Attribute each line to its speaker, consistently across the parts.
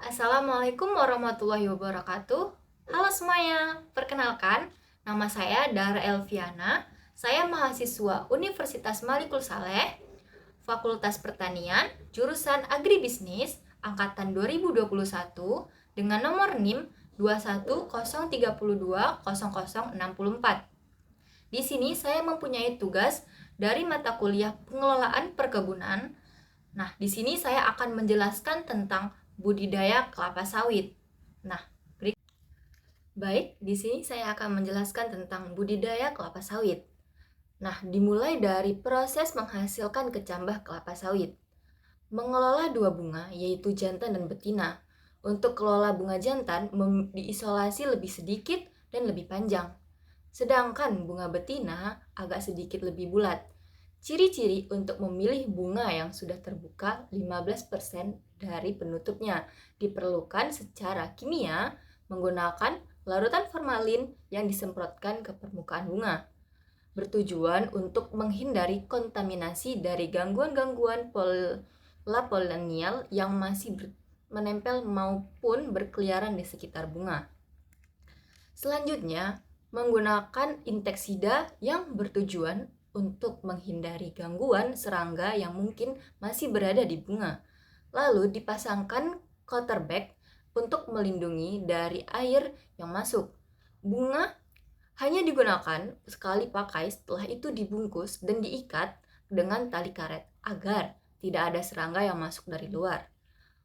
Speaker 1: Assalamualaikum warahmatullahi wabarakatuh. Halo semuanya, perkenalkan, nama saya Dara Elviana. Saya mahasiswa Universitas Malikul Saleh, Fakultas Pertanian, jurusan Agribisnis, angkatan 2021 dengan nomor NIM 210320064. Di sini saya mempunyai tugas dari mata kuliah Pengelolaan Perkebunan. Nah, di sini saya akan menjelaskan tentang budidaya kelapa sawit. Nah, baik, di sini saya akan menjelaskan tentang budidaya kelapa sawit. Nah, dimulai dari proses menghasilkan kecambah kelapa sawit. Mengelola dua bunga, yaitu jantan dan betina. Untuk kelola bunga jantan, diisolasi lebih sedikit dan lebih panjang. Sedangkan bunga betina agak sedikit lebih bulat. Ciri-ciri untuk memilih bunga yang sudah terbuka 15% dari penutupnya diperlukan secara kimia menggunakan larutan formalin yang disemprotkan ke permukaan bunga. Bertujuan untuk menghindari kontaminasi dari gangguan-gangguan pola polinial yang masih menempel maupun berkeliaran di sekitar bunga. Selanjutnya, menggunakan inseksida yang bertujuan untuk menghindari gangguan serangga yang mungkin masih berada di bunga. Lalu dipasangkan coater bag untuk melindungi dari air yang masuk. Bunga hanya digunakan sekali pakai, setelah itu dibungkus dan diikat dengan tali karet agar tidak ada serangga yang masuk dari luar.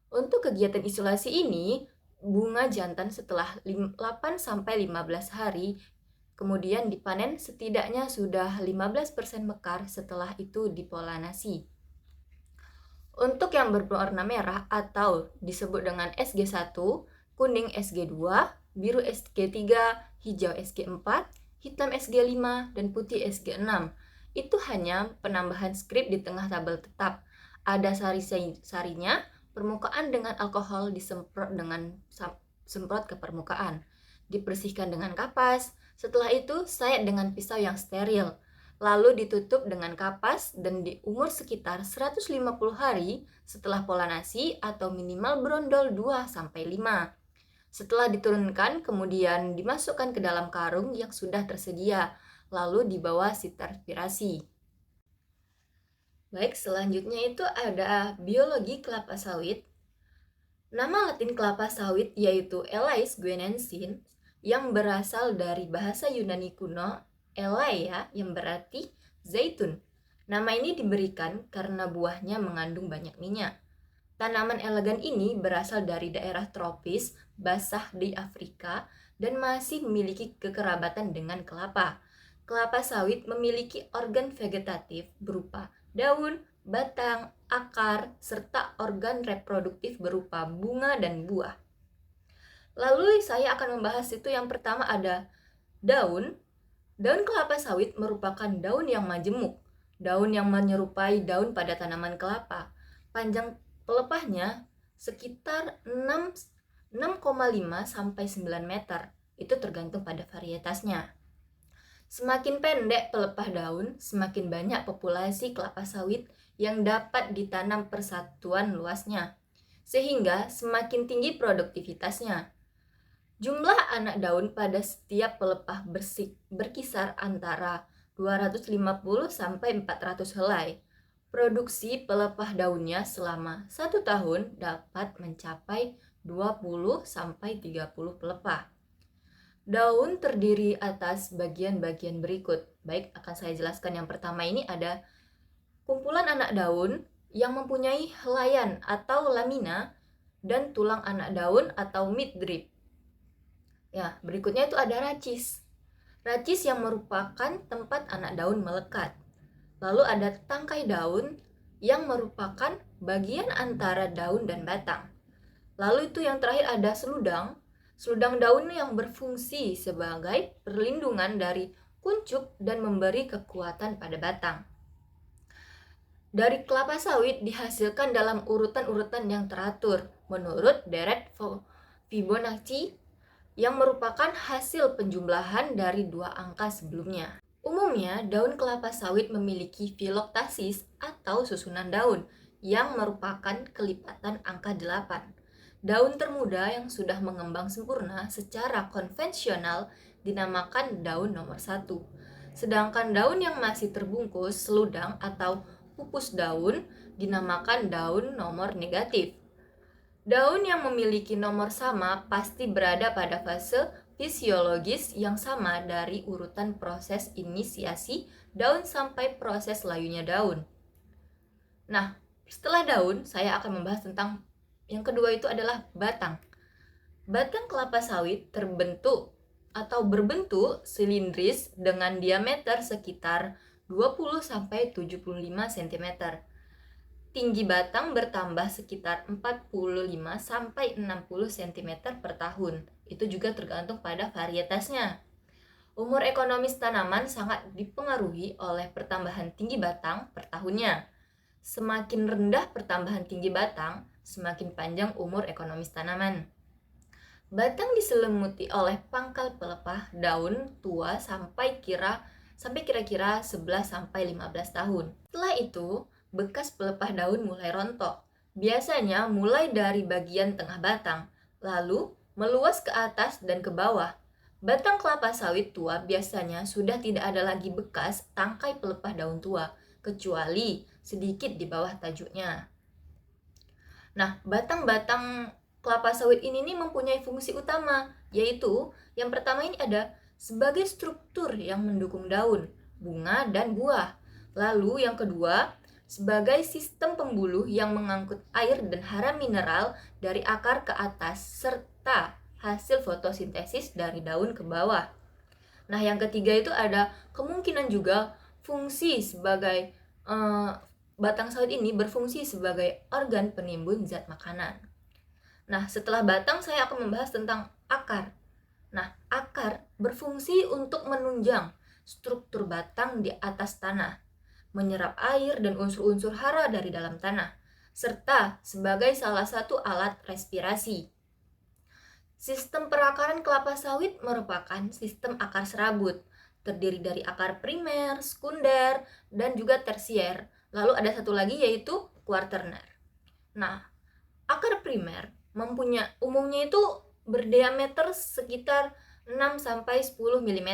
Speaker 1: Untuk kegiatan isolasi ini, bunga jantan setelah 8-15 hari kemudian dipanen setidaknya sudah 15% mekar, setelah itu dipolinasi. Untuk yang berwarna merah atau disebut dengan SG1, kuning SG2, biru SG3, hijau SG4, hitam SG5, dan putih SG6. Itu hanya penambahan skrip di tengah tabel tetap. Ada sari-sarinya, permukaan dengan alkohol disemprot dengan semprot ke permukaan. Dibersihkan dengan kapas, setelah itu sayat dengan pisau yang steril. Lalu ditutup dengan kapas dan di umur sekitar 150 hari setelah polinasi atau minimal berondol 2-5. Setelah diturunkan, kemudian dimasukkan ke dalam karung yang sudah tersedia, lalu dibawa transpirasi. Baik, selanjutnya itu ada biologi kelapa sawit. Nama latin kelapa sawit yaitu Elais guinensis yang berasal dari bahasa Yunani kuno Eleia yang berarti zaitun. Nama ini diberikan karena buahnya mengandung banyak minyak. Tanaman elegan ini berasal dari daerah tropis basah di Afrika dan masih memiliki kekerabatan dengan kelapa. Kelapa sawit memiliki organ vegetatif berupa daun, batang, akar, serta organ reproduktif berupa bunga dan buah. Lalu saya akan membahas itu yang pertama ada daun. Daun kelapa sawit merupakan daun yang majemuk, daun yang menyerupai daun pada tanaman kelapa. Panjang pelepahnya sekitar 6,5 sampai 9 meter. Itu tergantung pada varietasnya. Semakin pendek pelepah daun, semakin banyak populasi kelapa sawit yang dapat ditanam persatuan luasnya, sehingga semakin tinggi produktivitasnya. Jumlah anak daun pada setiap pelepah berkisar antara 250 sampai 400 helai. Produksi pelepah daunnya selama 1 tahun dapat mencapai 20 sampai 30 pelepah. Daun terdiri atas bagian-bagian berikut. Baik, akan saya jelaskan. Yang pertama ini ada kumpulan anak daun yang mempunyai helaian atau lamina dan tulang anak daun atau midrib. Ya, berikutnya itu ada racis. Racis yang merupakan tempat anak daun melekat. Lalu ada tangkai daun yang merupakan bagian antara daun dan batang. Lalu itu yang terakhir ada seludang. Seludang daun yang berfungsi sebagai perlindungan dari kuncup dan memberi kekuatan pada batang. Dari kelapa sawit dihasilkan dalam urutan-urutan yang teratur menurut deret Fibonacci yang merupakan hasil penjumlahan dari 2 angka sebelumnya. Umumnya, daun kelapa sawit memiliki filoktasis atau susunan daun yang merupakan kelipatan angka 8. Daun termuda yang sudah mengembang sempurna secara konvensional dinamakan daun nomor 1. Sedangkan daun yang masih terbungkus seludang atau pupus daun dinamakan daun nomor negatif. Daun yang memiliki nomor sama pasti berada pada fase fisiologis yang sama dari urutan proses inisiasi daun sampai proses layunya daun. Nah, setelah daun, saya akan membahas tentang yang kedua itu adalah batang. Batang kelapa sawit terbentuk atau berbentuk silindris dengan diameter sekitar 20-75 cm. Tinggi batang bertambah sekitar 45-60 cm per tahun. Itu juga tergantung pada varietasnya. Umur ekonomis tanaman sangat dipengaruhi oleh pertambahan tinggi batang per tahunnya. Semakin rendah pertambahan tinggi batang, semakin panjang umur ekonomis tanaman. Batang diselimuti oleh pangkal pelepah daun tua sampai kira-kira 11-15 tahun. Setelah itu, bekas pelepah daun mulai rontok. Biasanya mulai dari bagian tengah batang, lalu meluas ke atas dan ke bawah. Batang kelapa sawit tua biasanya sudah tidak ada lagi bekas tangkai pelepah daun tua, kecuali sedikit di bawah tajuknya. Nah, batang-batang kelapa sawit ini nih mempunyai fungsi utama, yaitu yang pertama ini ada sebagai struktur yang mendukung daun, bunga, dan buah. Lalu yang kedua, sebagai sistem pembuluh yang mengangkut air dan hara mineral dari akar ke atas, serta hasil fotosintesis dari daun ke bawah. Nah, yang ketiga itu ada kemungkinan juga fungsi sebagai batang sawit ini berfungsi sebagai organ penimbun zat makanan. Nah, setelah batang saya akan membahas tentang akar. Nah, akar berfungsi untuk menunjang struktur batang di atas tanah, menyerap air dan unsur-unsur hara dari dalam tanah, serta sebagai salah satu alat respirasi. Sistem perakaran kelapa sawit merupakan sistem akar serabut, terdiri dari akar primer, sekunder, dan juga tersier. Lalu ada satu lagi yaitu kuarterner. Nah, akar primer umumnya itu berdiameter sekitar 6-10 mm,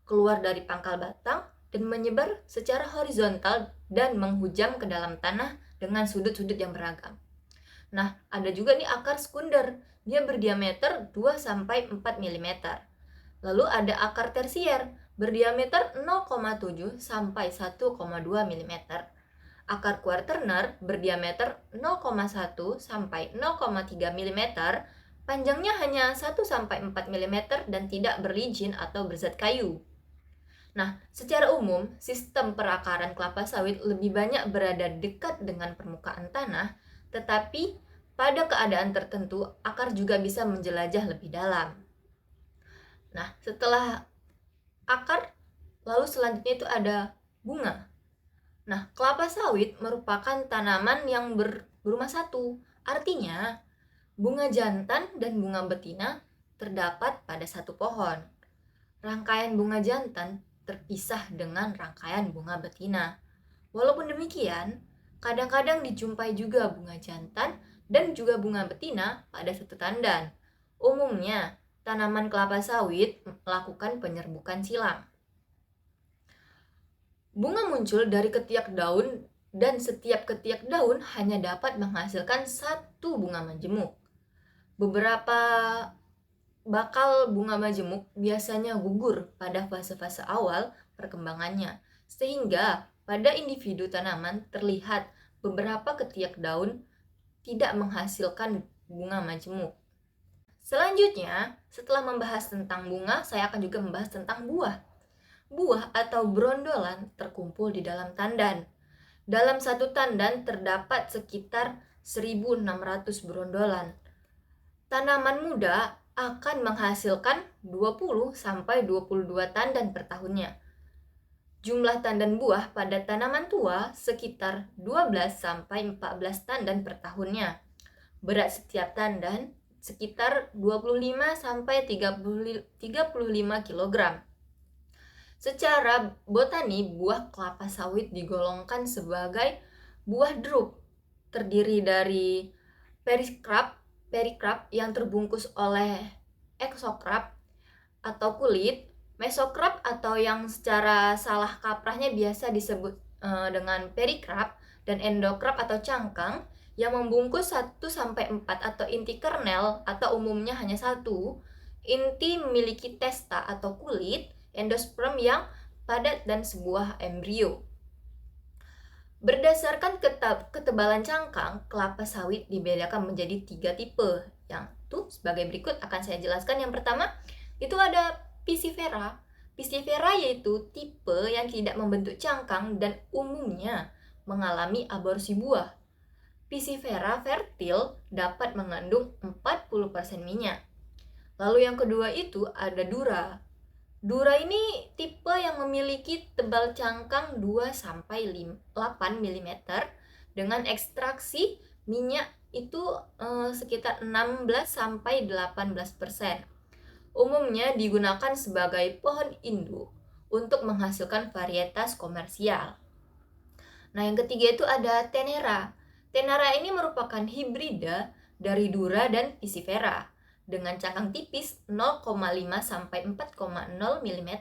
Speaker 1: keluar dari pangkal batang dan menyebar secara horizontal dan menghujam ke dalam tanah dengan sudut-sudut yang beragam. Nah, ada juga nih akar sekunder, dia berdiameter 2-4 mm. Lalu ada akar tersier, berdiameter 0,7 sampai 1,2 mm. Akar kuarterner berdiameter 0,1 sampai 0,3 mm, panjangnya hanya 1-4 mm dan tidak berlicin atau berzat kayu. Nah, secara umum, sistem perakaran kelapa sawit lebih banyak berada dekat dengan permukaan tanah, tetapi pada keadaan tertentu, akar juga bisa menjelajah lebih dalam. Nah, setelah akar, lalu selanjutnya itu ada bunga. Nah, kelapa sawit merupakan tanaman yang berumah satu. Artinya, bunga jantan dan bunga betina terdapat pada satu pohon. Rangkaian bunga jantan terpisah dengan rangkaian bunga betina. Walaupun demikian, kadang-kadang dijumpai juga bunga jantan dan juga bunga betina pada satu tandan. Umumnya, tanaman kelapa sawit melakukan penyerbukan silang. Bunga muncul dari ketiak daun dan setiap ketiak daun hanya dapat menghasilkan satu bunga majemuk. Beberapa bakal bunga majemuk biasanya gugur pada fase-fase awal perkembangannya, sehingga pada individu tanaman terlihat beberapa ketiak daun tidak menghasilkan bunga majemuk. Selanjutnya, setelah membahas tentang bunga, saya akan juga membahas tentang buah. Buah atau brondolan terkumpul di dalam tandan. Dalam satu tandan terdapat sekitar 1.600 brondolan. Tanaman muda akan menghasilkan 20-22 tandan per tahunnya. Jumlah tandan buah pada tanaman tua sekitar 12-14 tandan per tahunnya. Berat setiap tandan sekitar 25-35 kg. Secara botani, buah kelapa sawit digolongkan sebagai buah drup, terdiri dari periskap, perikarp yang terbungkus oleh eksokarp atau kulit, mesokarp atau yang secara salah kaprahnya biasa disebut dengan perikarp, dan endokarp atau cangkang yang membungkus 1-4 atau inti kernel atau umumnya hanya satu, inti memiliki testa atau kulit, endosperm yang padat dan sebuah embrio. Berdasarkan ketebalan cangkang, kelapa sawit dibedakan menjadi 3 tipe. Yang itu sebagai berikut akan saya jelaskan. Yang pertama, itu ada piscifera. Piscifera yaitu tipe yang tidak membentuk cangkang dan umumnya mengalami aborsi buah. Piscifera fertil dapat mengandung 40% minyak. Lalu yang kedua itu ada dura. Dura ini tipe yang memiliki tebal cangkang 2-8 mm dengan ekstraksi minyak itu sekitar 16-18%. Umumnya digunakan sebagai pohon induk untuk menghasilkan varietas komersial. Nah, yang ketiga itu ada tenera. Tenera ini merupakan hibrida dari dura dan piscifera dengan cangkang tipis 0,5-4,0 mm.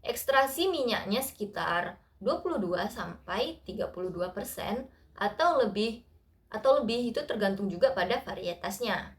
Speaker 1: Ekstraksi minyaknya sekitar 22-32% atau lebih itu tergantung juga pada varietasnya.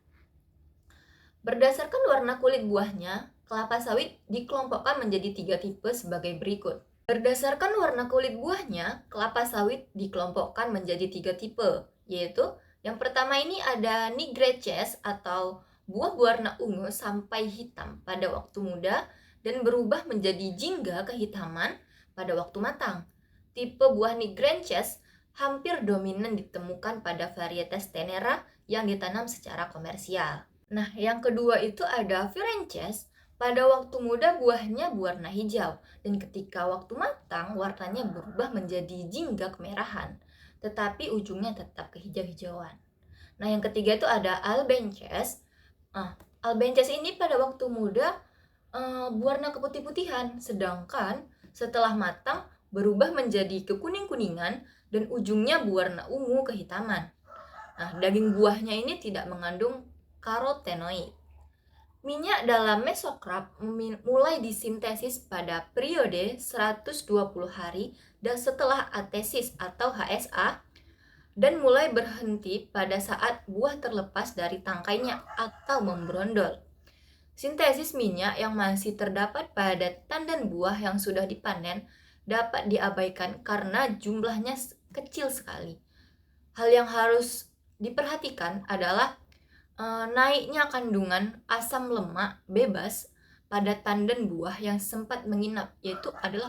Speaker 1: Berdasarkan warna kulit buahnya, kelapa sawit dikelompokkan menjadi 3 tipe sebagai berikut. Berdasarkan warna kulit buahnya, kelapa sawit dikelompokkan menjadi 3 tipe, yaitu yang pertama ini ada nigreces atau buah berwarna ungu sampai hitam pada waktu muda dan berubah menjadi jingga kehitaman pada waktu matang. Tipe buah nigreces hampir dominan ditemukan pada varietas tenera yang ditanam secara komersial. Nah, yang kedua itu ada virences. Pada waktu muda buahnya berwarna hijau dan ketika waktu matang warnanya berubah menjadi jingga kemerahan, tetapi ujungnya tetap kehijau-hijauan. Nah, yang ketiga itu ada albenches. Albenches ini pada waktu muda berwarna keputih-putihan, sedangkan setelah matang berubah menjadi kekuning-kuningan dan ujungnya berwarna ungu kehitaman. Nah, daging buahnya ini tidak mengandung karotenoid. Minyak dalam mesokarp mulai disintesis pada periode 120 hari dan setelah atesis atau HSA dan mulai berhenti pada saat buah terlepas dari tangkainya atau membrondol. Sintesis minyak yang masih terdapat pada tandan buah yang sudah dipanen dapat diabaikan karena jumlahnya kecil sekali. Hal yang harus diperhatikan adalah naiknya kandungan asam lemak bebas pada tandan buah yang sempat menginap, yaitu adalah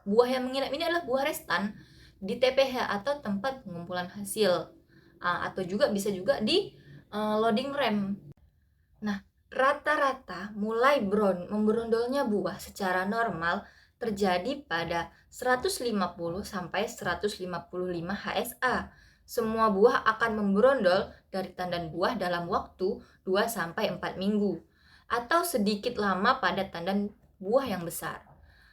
Speaker 1: buah yang menginap ini adalah buah restan di TPH atau tempat pengumpulan hasil, atau juga bisa juga di loading rem. Nah, rata-rata mulai membrondolnya buah secara normal terjadi pada 150-155 HSA. Semua buah akan membrondol dari tandan buah dalam waktu 2-4 minggu atau sedikit lama pada tandan buah yang besar.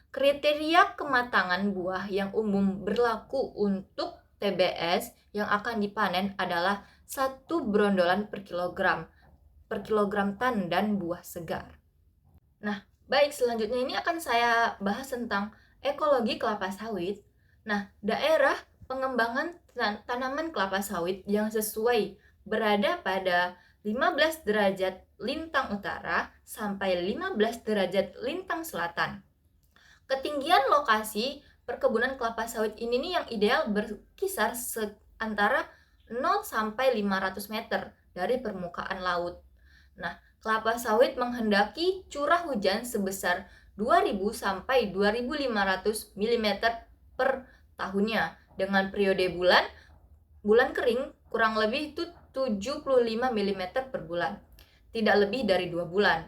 Speaker 1: Kriteria kematangan buah yang umum berlaku untuk TBS yang akan dipanen adalah 1 brondolan per kilogram tandan buah segar. Nah, baik, selanjutnya ini akan saya bahas tentang ekologi kelapa sawit. Nah, daerah pengembangan tanaman kelapa sawit yang sesuai berada pada 15 derajat lintang utara sampai 15 derajat lintang selatan. Ketinggian lokasi perkebunan kelapa sawit ini nih yang ideal berkisar antara 0 sampai 500 meter dari permukaan laut. Nah, kelapa sawit menghendaki curah hujan sebesar 2000 sampai 2500 mm per tahunnya dengan periode bulan kering kurang lebih itu 75 mm per bulan, tidak lebih dari 2 bulan.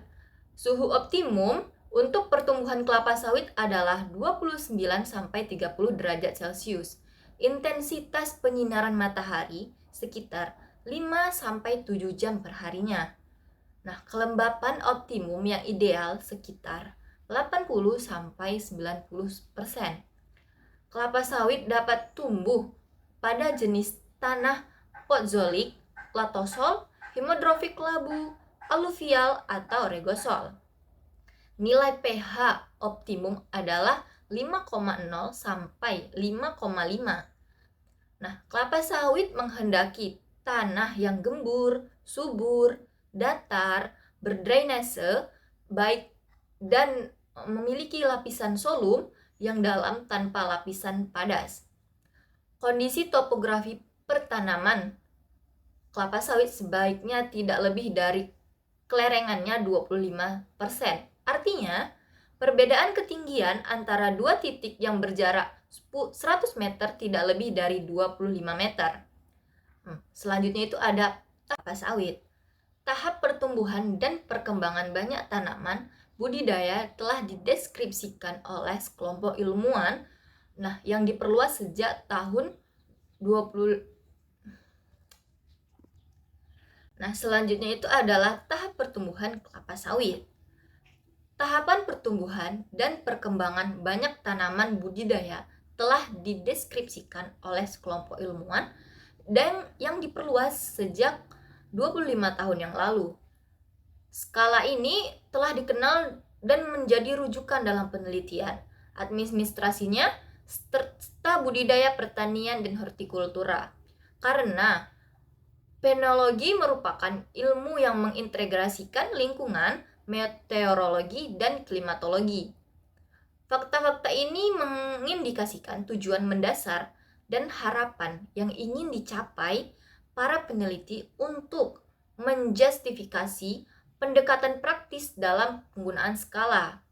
Speaker 1: Suhu optimum untuk pertumbuhan kelapa sawit adalah 29 sampai 30 derajat Celcius. Intensitas penyinaran matahari sekitar 5 sampai 7 jam per harinya. Nah, kelembapan optimum yang ideal sekitar 80 sampai 90%. Kelapa sawit dapat tumbuh pada jenis tanah potzolik, latosol, hemodrofik labu, aluvial, atau regosol. Nilai pH optimum adalah 5,0 sampai 5,5. Nah, kelapa sawit menghendaki tanah yang gembur, subur, datar, berdrainase, baik dan memiliki lapisan solum yang dalam tanpa lapisan padas. Kondisi topografi pertanaman kelapa sawit sebaiknya tidak lebih dari kelerengannya 25%. Artinya, perbedaan ketinggian antara dua titik yang berjarak 100 meter tidak lebih dari 25 meter. Selanjutnya itu ada kelapa sawit. Tahap pertumbuhan dan perkembangan banyak tanaman budidaya telah dideskripsikan oleh sekelompok ilmuwan yang diperluas sejak tahun 20. Selanjutnya itu adalah tahap pertumbuhan kelapa sawit. Tahapan pertumbuhan dan perkembangan banyak tanaman budidaya telah dideskripsikan oleh sekelompok ilmuwan dan yang diperluas sejak 25 tahun yang lalu. Skala ini telah dikenal dan menjadi rujukan dalam penelitian, administrasinya, serta budidaya pertanian dan hortikultura. Karena penologi merupakan ilmu yang mengintegrasikan lingkungan, meteorologi, dan klimatologi. Fakta-fakta ini mengindikasikan tujuan mendasar dan harapan yang ingin dicapai para peneliti untuk menjustifikasi pendekatan praktis dalam penggunaan skala.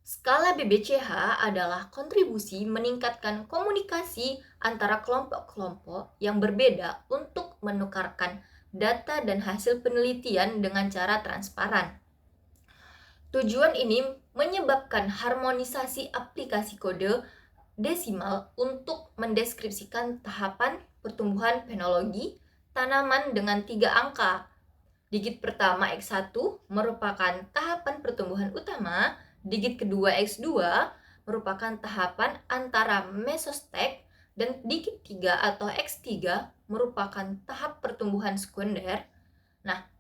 Speaker 1: Skala BBCH adalah kontribusi meningkatkan komunikasi antara kelompok-kelompok yang berbeda untuk menukarkan data dan hasil penelitian dengan cara transparan. Tujuan ini menyebabkan harmonisasi aplikasi kode desimal untuk mendeskripsikan tahapan pertumbuhan fenologi tanaman dengan 3 angka. Digit pertama X1 merupakan tahapan pertumbuhan utama, digit kedua X2 merupakan tahapan antara mesostek, dan digit 3 atau X3 merupakan tahap pertumbuhan sekunder.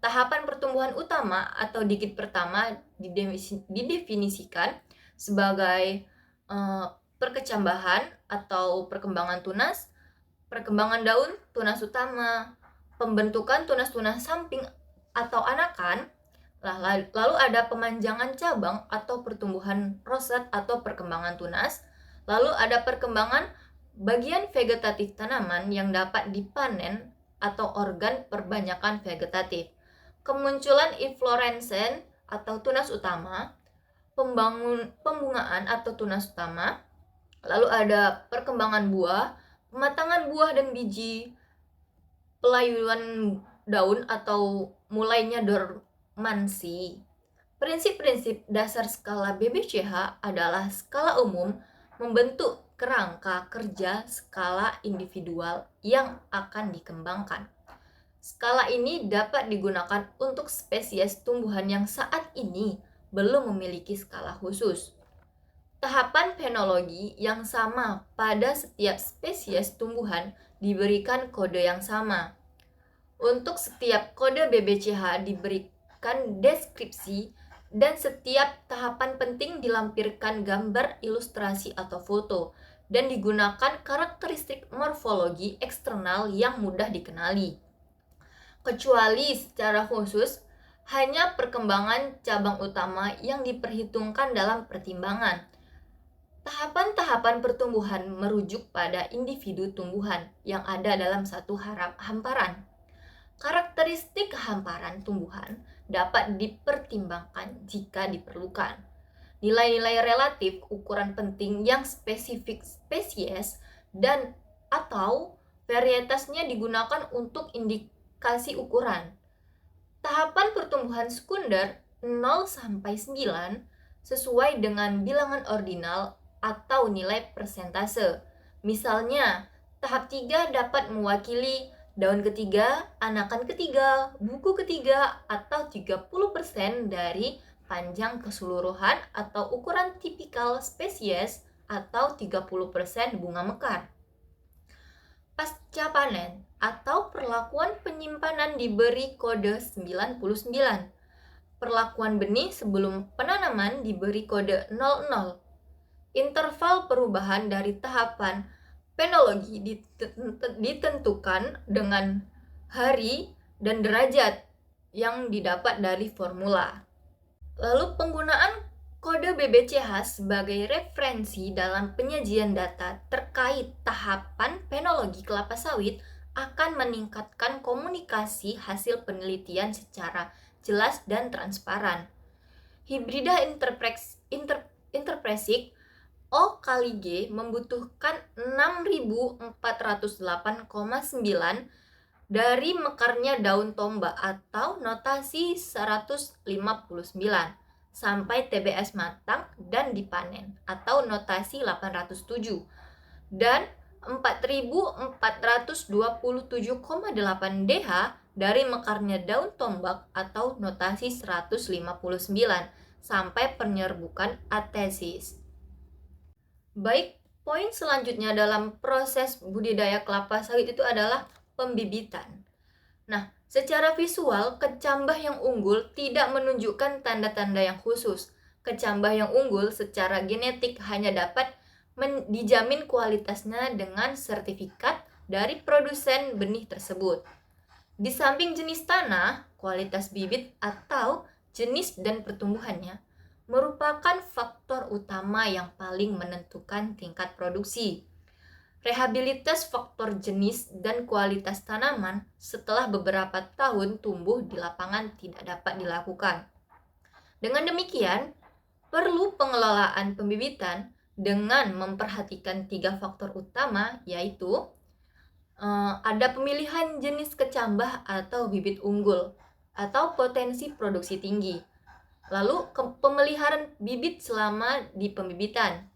Speaker 1: Tahapan pertumbuhan utama atau digit pertama didefinisikan sebagai perkecambahan atau perkembangan tunas, perkembangan daun, tunas utama, pembentukan tunas-tunas samping atau anakan. Lalu ada pemanjangan cabang atau pertumbuhan roset atau perkembangan tunas. Lalu ada perkembangan bagian vegetatif tanaman yang dapat dipanen atau organ perbanyakan vegetatif. Kemunculan inflorescens atau tunas utama, pembungaan atau tunas utama. Lalu ada perkembangan buah, pematangan buah dan biji, pelayuan daun atau mulainya dormansi. Prinsip-prinsip dasar skala BBCH adalah skala umum membentuk kerangka kerja skala individual yang akan dikembangkan. Skala ini dapat digunakan untuk spesies tumbuhan yang saat ini belum memiliki skala khusus. Tahapan fenologi yang sama pada setiap spesies tumbuhan diberikan kode yang sama. Untuk setiap kode BBCH diberikan deskripsi dan setiap tahapan penting dilampirkan gambar, ilustrasi, atau foto dan digunakan karakteristik morfologi eksternal yang mudah dikenali. Kecuali secara khusus hanya perkembangan cabang utama yang diperhitungkan dalam pertimbangan. Tahapan-tahapan pertumbuhan merujuk pada individu tumbuhan yang ada dalam satu hamparan. Karakteristik hamparan tumbuhan dapat dipertimbangkan jika diperlukan. Nilai-nilai relatif ukuran penting yang spesifik spesies dan atau varietasnya digunakan untuk indikasi ukuran. Tahapan pertumbuhan sekunder 0 sampai 9 sesuai dengan bilangan ordinal atau nilai persentase. Misalnya, tahap 3 dapat mewakili daun ketiga, anakan ketiga, buku ketiga, atau 30% dari panjang keseluruhan atau ukuran tipikal spesies atau 30% bunga mekar. Pasca panen atau perlakuan penyimpanan diberi kode 99. Perlakuan benih sebelum penanaman diberi kode 00. Interval perubahan dari tahapan penologi ditentukan dengan hari dan derajat yang didapat dari formula. Lalu penggunaan kode BBCH sebagai referensi dalam penyajian data terkait tahapan penologi kelapa sawit akan meningkatkan komunikasi hasil penelitian secara jelas dan transparan. Hibrida interpresik O kali G membutuhkan 6408,9 dari mekarnya daun tombak atau notasi 159 sampai TBS matang dan dipanen atau notasi 807 dan 4427,8 DH dari mekarnya daun tombak atau notasi 159 sampai penyerbukan atesis. Baik, poin selanjutnya dalam proses budidaya kelapa sawit itu adalah pembibitan. Nah, secara visual, kecambah yang unggul tidak menunjukkan tanda-tanda yang khusus. Kecambah yang unggul secara genetik hanya dapat dijamin kualitasnya dengan sertifikat dari produsen benih tersebut. Di samping jenis tanah, kualitas bibit atau jenis dan pertumbuhannya merupakan faktor utama yang paling menentukan tingkat produksi. Rehabilitas faktor jenis dan kualitas tanaman setelah beberapa tahun tumbuh di lapangan tidak dapat dilakukan. Dengan demikian, perlu pengelolaan pembibitan dengan memperhatikan 3 faktor utama, yaitu ada pemilihan jenis kecambah atau bibit unggul atau potensi produksi tinggi. Lalu pemeliharaan bibit selama di pembibitan.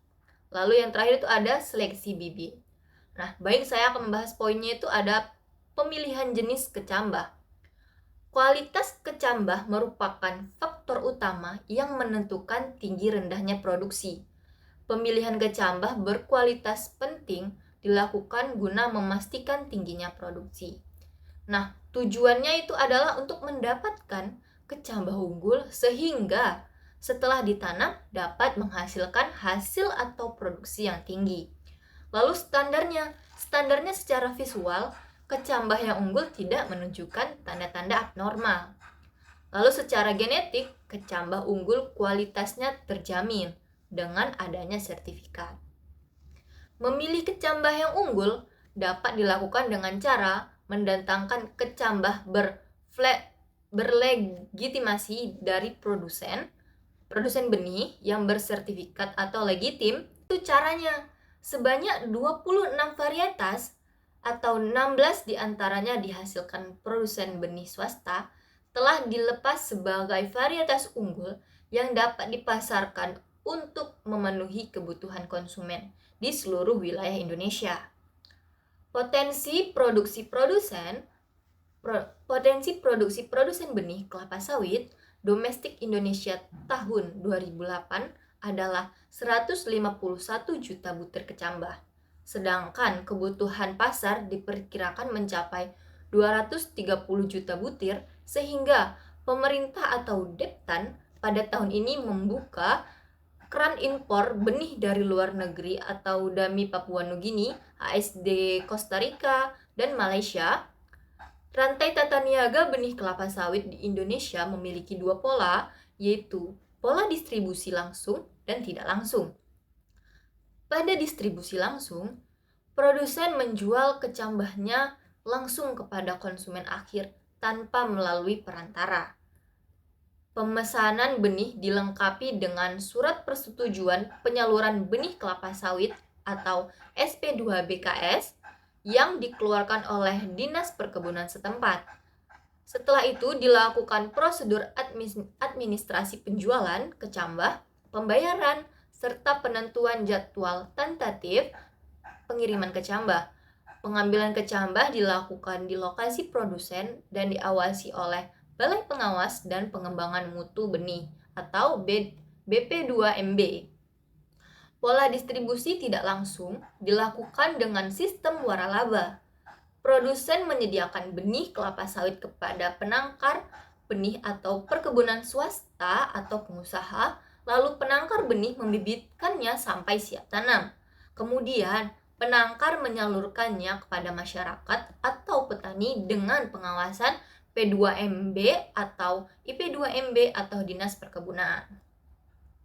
Speaker 1: Lalu yang terakhir itu ada seleksi bibit. Nah, baik, saya akan membahas poinnya itu ada pemilihan jenis kecambah. Kualitas kecambah merupakan faktor utama yang menentukan tinggi rendahnya produksi. Pemilihan kecambah berkualitas penting dilakukan guna memastikan tingginya produksi. Nah, tujuannya itu adalah untuk mendapatkan kecambah unggul sehingga setelah ditanam dapat menghasilkan hasil atau produksi yang tinggi. Lalu standarnya secara visual, kecambah yang unggul tidak menunjukkan tanda-tanda abnormal. Lalu secara genetik, kecambah unggul kualitasnya terjamin dengan adanya sertifikat. Memilih kecambah yang unggul dapat dilakukan dengan cara mendatangkan kecambah berlegitimasi dari produsen benih yang bersertifikat atau legitim. Itu caranya, sebanyak 26 varietas atau 16 diantaranya dihasilkan produsen benih swasta telah dilepas sebagai varietas unggul yang dapat dipasarkan untuk memenuhi kebutuhan konsumen di seluruh wilayah Indonesia. Potensi produksi produsen benih kelapa sawit domestik Indonesia tahun 2008 adalah 151 juta butir kecambah. Sedangkan kebutuhan pasar diperkirakan mencapai 230 juta butir, sehingga pemerintah atau Deptan pada tahun ini membuka keran impor benih dari luar negeri atau DAMI Papua Nugini, ASD Costa Rica, dan Malaysia. Rantai tata niaga benih kelapa sawit di Indonesia memiliki 2 pola, yaitu pola distribusi langsung dan tidak langsung. Pada distribusi langsung, produsen menjual kecambahnya langsung kepada konsumen akhir tanpa melalui perantara. Pemesanan benih dilengkapi dengan surat persetujuan penyaluran benih kelapa sawit atau SP2BKS yang dikeluarkan oleh Dinas Perkebunan setempat. Setelah itu dilakukan prosedur administrasi penjualan kecambah, pembayaran, serta penentuan jadwal tentatif pengiriman kecambah. Pengambilan kecambah dilakukan di lokasi produsen dan diawasi oleh Balai Pengawas dan Pengembangan Mutu Benih atau BP2MB. Pola distribusi tidak langsung dilakukan dengan sistem waralaba. produsen menyediakan benih kelapa sawit kepada penangkar benih atau perkebunan swasta atau pengusaha, lalu penangkar benih membibitkannya sampai siap tanam. Kemudian, penangkar menyalurkannya kepada masyarakat atau petani dengan pengawasan P2MB atau IP2MB atau Dinas Perkebunan.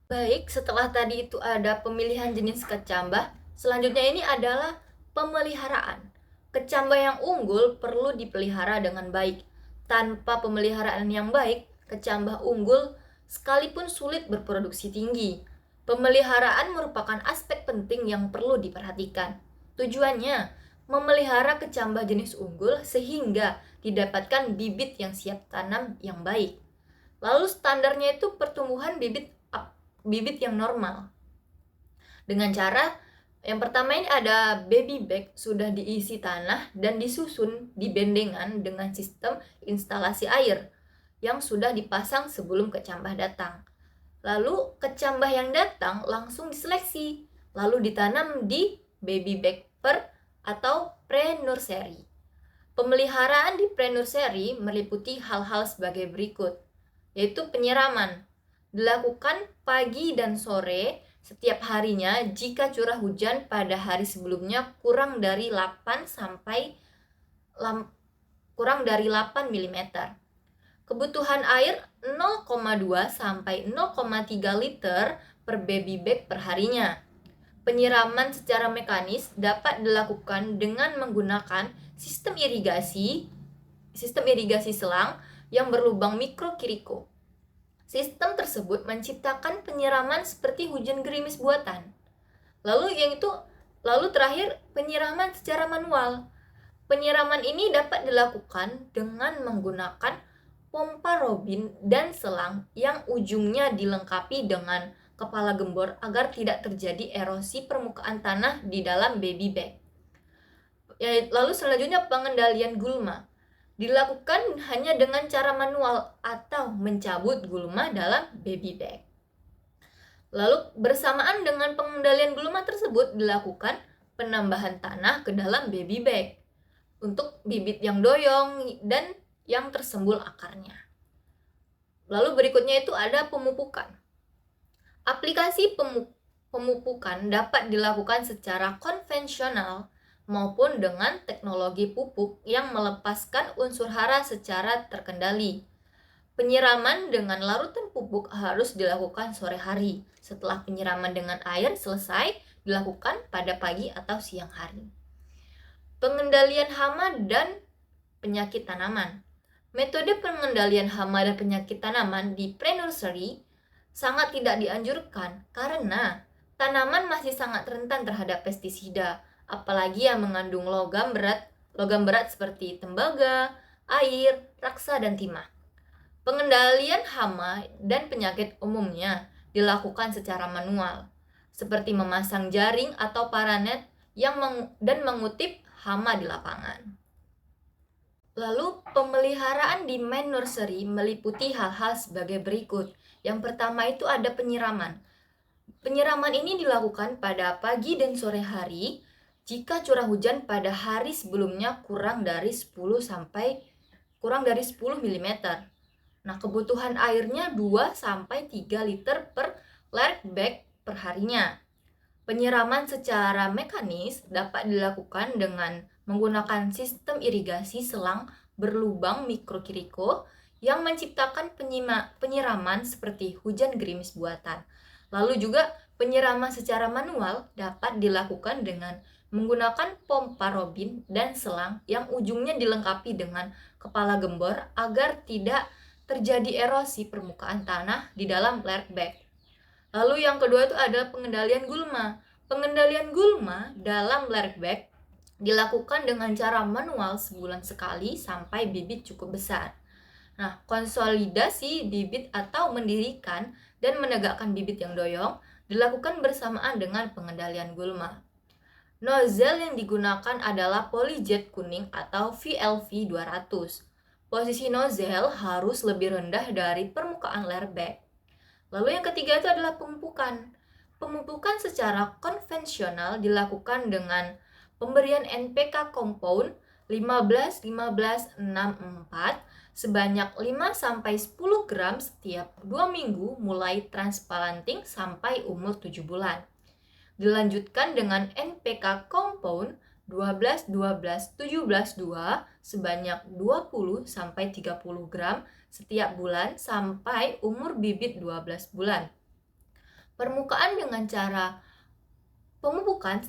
Speaker 1: Baik, setelah tadi itu ada pemilihan jenis kecambah, selanjutnya ini adalah pemeliharaan. Kecambah yang unggul perlu dipelihara dengan baik. Tanpa pemeliharaan yang baik, kecambah unggul sekalipun sulit berproduksi tinggi. Pemeliharaan merupakan aspek penting yang perlu diperhatikan. Tujuannya, memelihara kecambah jenis unggul sehingga didapatkan bibit yang siap tanam yang baik. Lalu standarnya itu pertumbuhan bibit yang normal. Dengan cara yang pertama ini ada baby bag sudah diisi tanah dan disusun di bendengan dengan sistem instalasi air yang sudah dipasang sebelum kecambah datang. Lalu kecambah yang datang langsung diseleksi, lalu ditanam di baby bag atau pre-nursery. Pemeliharaan di pre-nursery meliputi hal-hal sebagai berikut, yaitu penyiraman. Dilakukan pagi dan sore setiap harinya jika curah hujan pada hari sebelumnya kurang dari 8 mm. Kebutuhan air 0,2 sampai 0,3 liter per baby bag per harinya. Penyiraman secara mekanis dapat dilakukan dengan menggunakan sistem irigasi selang yang berlubang mikrokiriko. Sistem tersebut menciptakan penyiraman seperti hujan gerimis buatan. Lalu terakhir penyiraman secara manual. Penyiraman ini dapat dilakukan dengan menggunakan pompa robin dan selang yang ujungnya dilengkapi dengan kepala gembor agar tidak terjadi erosi permukaan tanah di dalam baby bag. Lalu selanjutnya pengendalian gulma. Dilakukan hanya dengan cara manual atau mencabut gulma dalam baby bag. Lalu bersamaan dengan pengendalian gulma tersebut dilakukan penambahan tanah ke dalam baby bag untuk bibit yang doyong dan yang tersembul akarnya. Lalu berikutnya itu ada pemupukan. Aplikasi pemupukan dapat dilakukan secara konvensional maupun dengan teknologi pupuk yang melepaskan unsur hara secara terkendali. Penyiraman dengan larutan pupuk harus dilakukan sore hari. Setelah penyiraman dengan air selesai, dilakukan pada pagi atau siang hari. Pengendalian hama dan penyakit tanaman. Metode pengendalian hama dan penyakit tanaman di pre-nursery sangat tidak dianjurkan karena tanaman masih sangat rentan terhadap pestisida, apalagi yang mengandung logam berat seperti tembaga, air, raksa, dan timah. Pengendalian hama dan penyakit umumnya dilakukan secara manual, seperti memasang jaring atau paranet dan mengutip hama di lapangan. Lalu pemeliharaan di main nursery meliputi hal-hal sebagai berikut. Yang pertama itu ada penyiraman. Penyiraman ini dilakukan pada pagi dan sore hari jika curah hujan pada hari sebelumnya kurang dari 10 mm. Nah, kebutuhan airnya 2 sampai 3 liter per lerk bag per harinya. Penyiraman secara mekanis dapat dilakukan dengan menggunakan sistem irigasi selang berlubang mikrokiriko yang menciptakan penyiraman seperti hujan gerimis buatan. Lalu juga penyiraman secara manual dapat dilakukan dengan menggunakan pompa robin dan selang yang ujungnya dilengkapi dengan kepala gembor agar tidak terjadi erosi permukaan tanah di dalam lerk bag. Lalu yang kedua itu adalah pengendalian gulma. Pengendalian gulma dalam lerk bag dilakukan dengan cara manual sebulan sekali sampai bibit cukup besar. Nah, konsolidasi bibit atau mendirikan dan menegakkan bibit yang doyong dilakukan bersamaan dengan pengendalian gulma. Nozzle yang digunakan adalah polyjet kuning atau VLV 200. Posisi nozzle harus lebih rendah dari permukaan lerk bag. Lalu yang ketiga itu adalah pemupukan. Pemupukan secara konvensional dilakukan dengan pemberian NPK compound 15-15-64 sebanyak 5-10 gram setiap 2 minggu mulai transplanting sampai umur 7 bulan. Dilanjutkan dengan NPK compound 12-12-17-2 sebanyak 20-30 gram setiap bulan sampai umur bibit 12 bulan. Pemupukan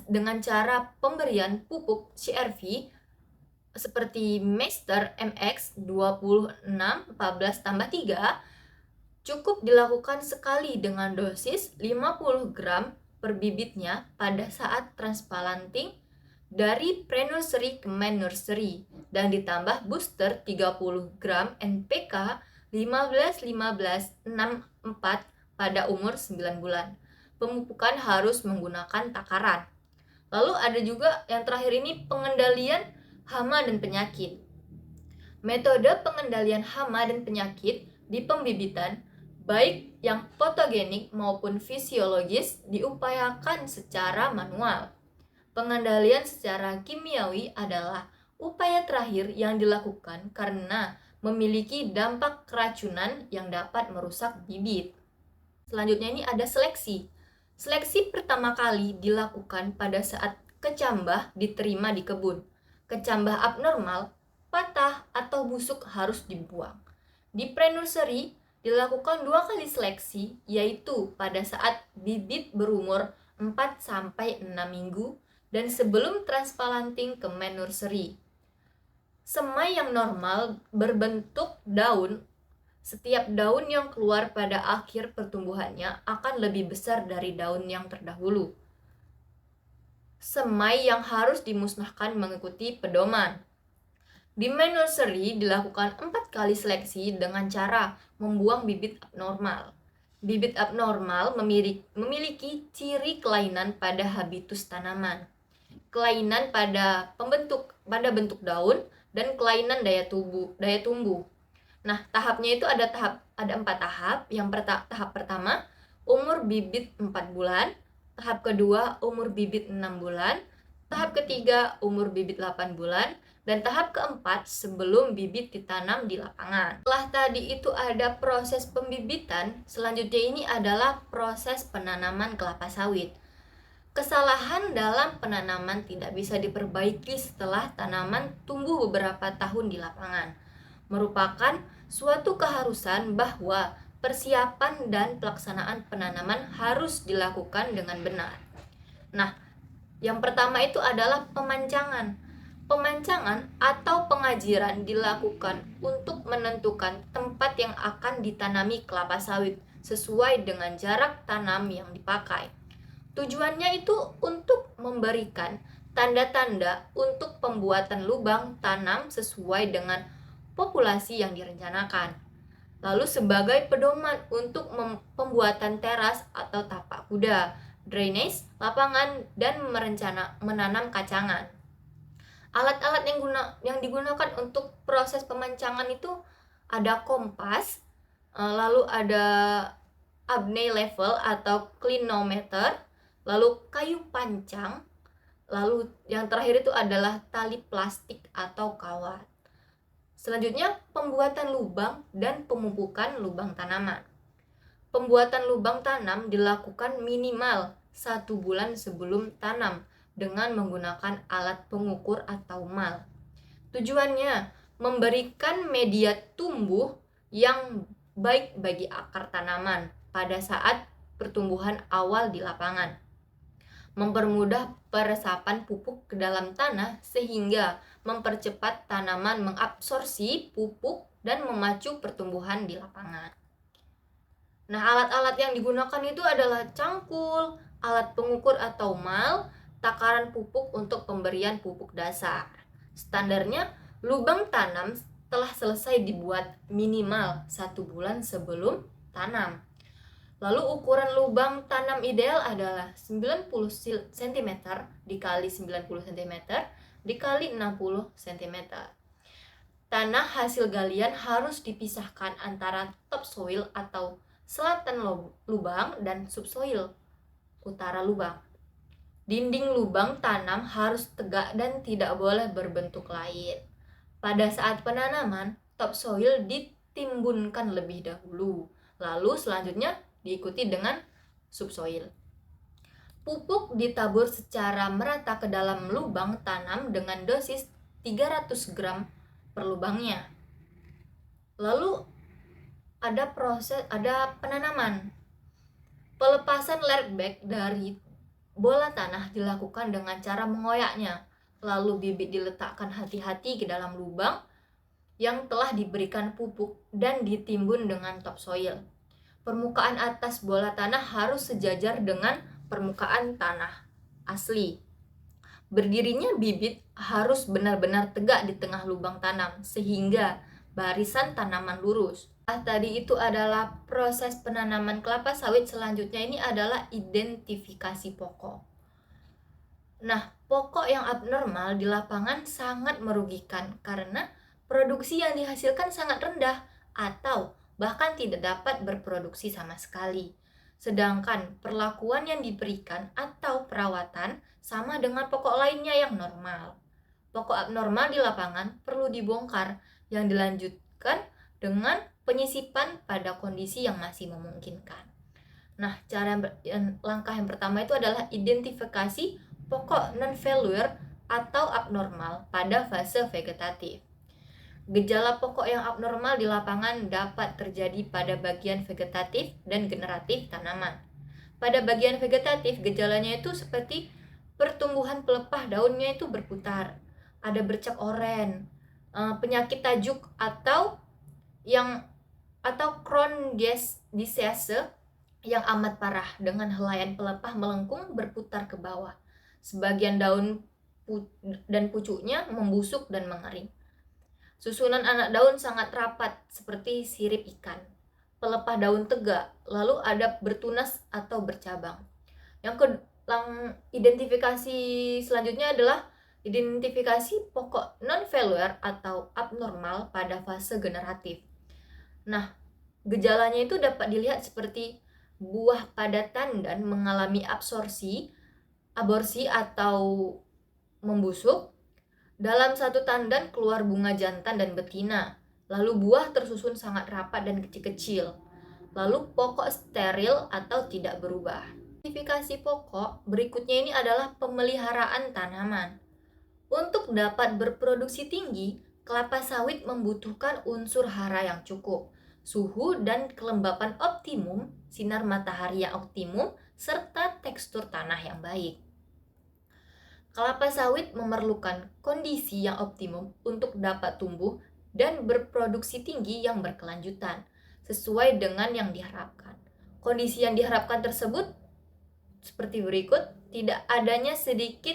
Speaker 1: dengan cara pemberian pupuk CRV seperti Meister MX 26-14-3 cukup dilakukan sekali dengan dosis 50 gram per bibitnya pada saat transplanting dari pre-nursery ke main nursery dan ditambah booster 30 gram NPK 15-15-64 pada umur 9 bulan. Pemupukan harus menggunakan takaran. Lalu ada juga yang terakhir ini pengendalian hama dan penyakit. Metode pengendalian hama dan penyakit di pembibitan, baik yang fotogenik maupun fisiologis, diupayakan secara manual. Pengendalian secara kimiawi adalah upaya terakhir yang dilakukan karena memiliki dampak keracunan yang dapat merusak bibit. Selanjutnya ini ada seleksi. Seleksi pertama kali dilakukan pada saat kecambah diterima di kebun. Kecambah abnormal, patah, atau busuk harus dibuang. Di pre-nursery dilakukan 2 kali seleksi, yaitu pada saat bibit berumur 4-6 minggu dan sebelum transplanting ke main nursery. Semai yang normal berbentuk daun. Setiap daun yang keluar pada akhir pertumbuhannya akan lebih besar dari daun yang terdahulu. Semai yang harus dimusnahkan mengikuti pedoman. Di main nursery dilakukan 4 kali seleksi dengan cara membuang bibit abnormal. Bibit abnormal memiliki ciri kelainan pada habitus tanaman, kelainan pada bentuk daun, dan kelainan daya tumbuh. Nah, tahapnya itu ada 4 tahap. Tahap pertama, umur bibit 4 bulan. Tahap kedua, umur bibit 6 bulan. Tahap ketiga, umur bibit 8 bulan. Dan tahap keempat, sebelum bibit ditanam di lapangan. Setelah tadi itu ada proses pembibitan, selanjutnya ini adalah proses penanaman kelapa sawit. Kesalahan dalam penanaman tidak bisa diperbaiki setelah tanaman tumbuh beberapa tahun di lapangan. Merupakan suatu keharusan bahwa persiapan dan pelaksanaan penanaman harus dilakukan dengan benar. Nah, yang pertama itu adalah pemancangan. Pemancangan atau pengajiran dilakukan untuk menentukan tempat yang akan ditanami kelapa sawit sesuai dengan jarak tanam yang dipakai. Tujuannya itu untuk memberikan tanda-tanda untuk pembuatan lubang tanam sesuai dengan populasi yang direncanakan. Lalu sebagai pedoman untuk pembuatan teras atau tapak kuda, drainase, lapangan, dan menanam kacangan. Alat-alat yang digunakan untuk proses pemancangan itu ada kompas, lalu ada Abney level atau clinometer, lalu kayu pancang, lalu yang terakhir itu adalah tali plastik atau kawat. Selanjutnya, pembuatan lubang dan pemupukan lubang tanaman. Pembuatan lubang tanam dilakukan minimal 1 bulan sebelum tanam dengan menggunakan alat pengukur atau mal. Tujuannya memberikan media tumbuh yang baik bagi akar tanaman pada saat pertumbuhan awal di lapangan. Mempermudah peresapan pupuk ke dalam tanah sehingga mempercepat tanaman mengabsorpsi pupuk dan memacu pertumbuhan di lapangan. Nah, alat-alat yang digunakan itu adalah cangkul, alat pengukur atau mal, takaran pupuk untuk pemberian pupuk dasar. Standarnya, lubang tanam telah selesai dibuat minimal 1 bulan sebelum tanam. Lalu ukuran lubang tanam ideal adalah 90 cm dikali 90 cm dikali 60 cm. Tanah hasil galian harus dipisahkan antara topsoil atau selatan lubang dan subsoil utara lubang. Dinding lubang tanam harus tegak dan tidak boleh berbentuk lain. Pada saat penanaman, topsoil ditimbunkan lebih dahulu. Lalu selanjutnya diikuti dengan subsoil. Pupuk ditabur secara merata ke dalam lubang tanam dengan dosis 300 gram per lubangnya. Lalu ada penanaman. Pelepasan lertback dari bola tanah dilakukan dengan cara mengoyaknya. Lalu bibit diletakkan hati-hati ke dalam lubang yang telah diberikan pupuk dan ditimbun dengan topsoil. Permukaan atas bola tanah harus sejajar dengan permukaan tanah asli. Berdirinya bibit harus benar-benar tegak di tengah lubang tanam sehingga barisan tanaman lurus. Tadi itu adalah proses penanaman kelapa sawit. Selanjutnya ini adalah identifikasi pokok. Nah, pokok yang abnormal di lapangan sangat merugikan karena produksi yang dihasilkan sangat rendah atau bahkan tidak dapat berproduksi sama sekali. Sedangkan perlakuan yang diberikan atau perawatan sama dengan pokok lainnya yang normal. Pokok abnormal di lapangan perlu dibongkar yang dilanjutkan dengan penyisipan pada kondisi yang masih memungkinkan. Nah, langkah yang pertama itu adalah identifikasi pokok non-failure atau abnormal pada fase vegetatif. Gejala pokok yang abnormal di lapangan dapat terjadi pada bagian vegetatif dan generatif tanaman. Pada bagian vegetatif, gejalanya itu seperti pertumbuhan pelepah daunnya itu berputar, ada bercak oranye, penyakit tajuk atau crown disease yang amat parah dengan helaian pelepah melengkung berputar ke bawah. Sebagian daun dan pucuknya membusuk dan mengering. Susunan anak daun sangat rapat seperti sirip ikan. Pelepah daun tegak, lalu ada bertunas atau bercabang. Identifikasi selanjutnya adalah identifikasi pokok non-failure atau abnormal pada fase generatif. Nah, gejalanya itu dapat dilihat seperti buah pada tandan mengalami aborsi atau membusuk. Dalam satu tandan keluar bunga jantan dan betina. Lalu buah tersusun sangat rapat dan kecil-kecil. Lalu pokok steril atau tidak berubah. Identifikasi pokok berikutnya ini adalah pemeliharaan tanaman. Untuk dapat berproduksi tinggi, kelapa sawit membutuhkan unsur hara yang cukup, suhu dan kelembapan optimum, sinar matahari yang optimum, serta tekstur tanah yang baik. Kelapa sawit memerlukan kondisi yang optimum untuk dapat tumbuh dan berproduksi tinggi yang berkelanjutan, sesuai dengan yang diharapkan. Kondisi yang diharapkan tersebut seperti berikut: tidak adanya sedikit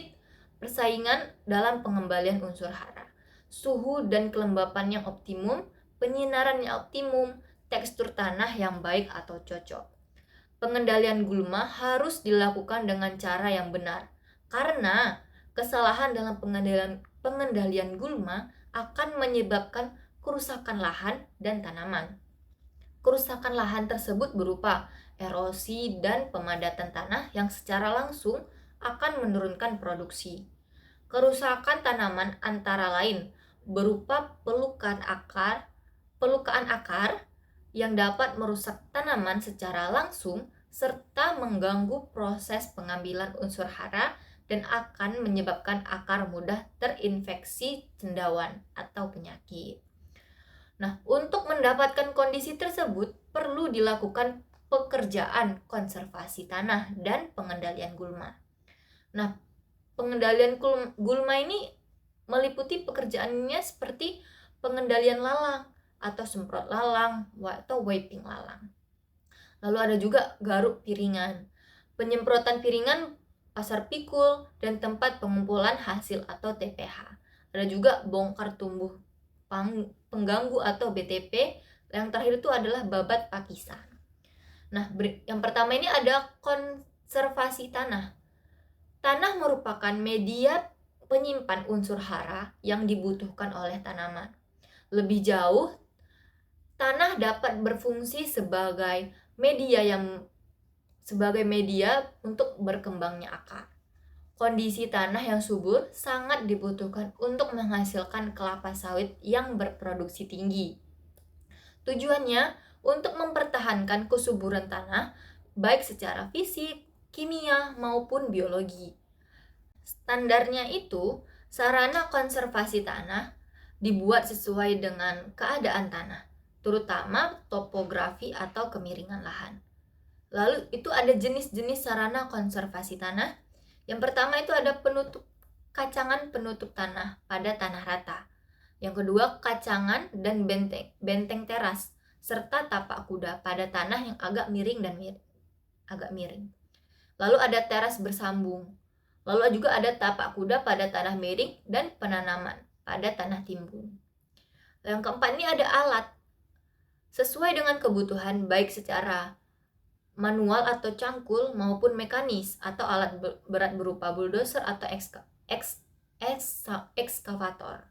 Speaker 1: persaingan dalam pengembalian unsur hara, suhu dan kelembapan yang optimum, penyinaran yang optimum, tekstur tanah yang baik atau cocok. Pengendalian gulma harus dilakukan dengan cara yang benar, karena kesalahan dalam pengendalian gulma akan menyebabkan kerusakan lahan dan tanaman. Kerusakan lahan tersebut berupa erosi dan pemadatan tanah yang secara langsung akan menurunkan produksi. Kerusakan tanaman antara lain berupa pelukaan akar yang dapat merusak tanaman secara langsung serta mengganggu proses pengambilan unsur hara dan akan menyebabkan akar mudah terinfeksi cendawan atau penyakit. Nah, untuk mendapatkan kondisi tersebut perlu dilakukan pekerjaan konservasi tanah dan pengendalian gulma. Nah, pengendalian gulma ini meliputi pekerjaannya seperti pengendalian lalang atau semprot lalang atau wiping lalang. Lalu ada juga garuk piringan, penyemprotan piringan, pasar pikul, dan tempat pengumpulan hasil atau TPH. Ada juga bongkar tumbuh pengganggu atau BTP. Yang terakhir itu adalah babat pakisan. Nah, yang pertama ini ada konservasi tanah. Tanah merupakan media penyimpan unsur hara yang dibutuhkan oleh tanaman. Lebih jauh, tanah dapat berfungsi sebagai media untuk berkembangnya akar. Kondisi tanah yang subur sangat dibutuhkan untuk menghasilkan kelapa sawit yang berproduksi tinggi. Tujuannya untuk mempertahankan kesuburan tanah, baik secara fisik, kimia, maupun biologi. Standarnya itu, sarana konservasi tanah dibuat sesuai dengan keadaan tanah, terutama topografi atau kemiringan lahan. Lalu itu ada jenis-jenis sarana konservasi tanah. Yang pertama itu ada kacangan penutup tanah pada tanah rata. Yang kedua, kacangan dan benteng teras serta tapak kuda pada tanah yang agak miring. Lalu ada teras bersambung. Lalu juga ada tapak kuda pada tanah miring dan penanaman pada tanah timbun. Yang keempat ini ada alat. Sesuai dengan kebutuhan baik secara manual atau cangkul maupun mekanis atau alat berat berupa bulldozer atau ekskavator.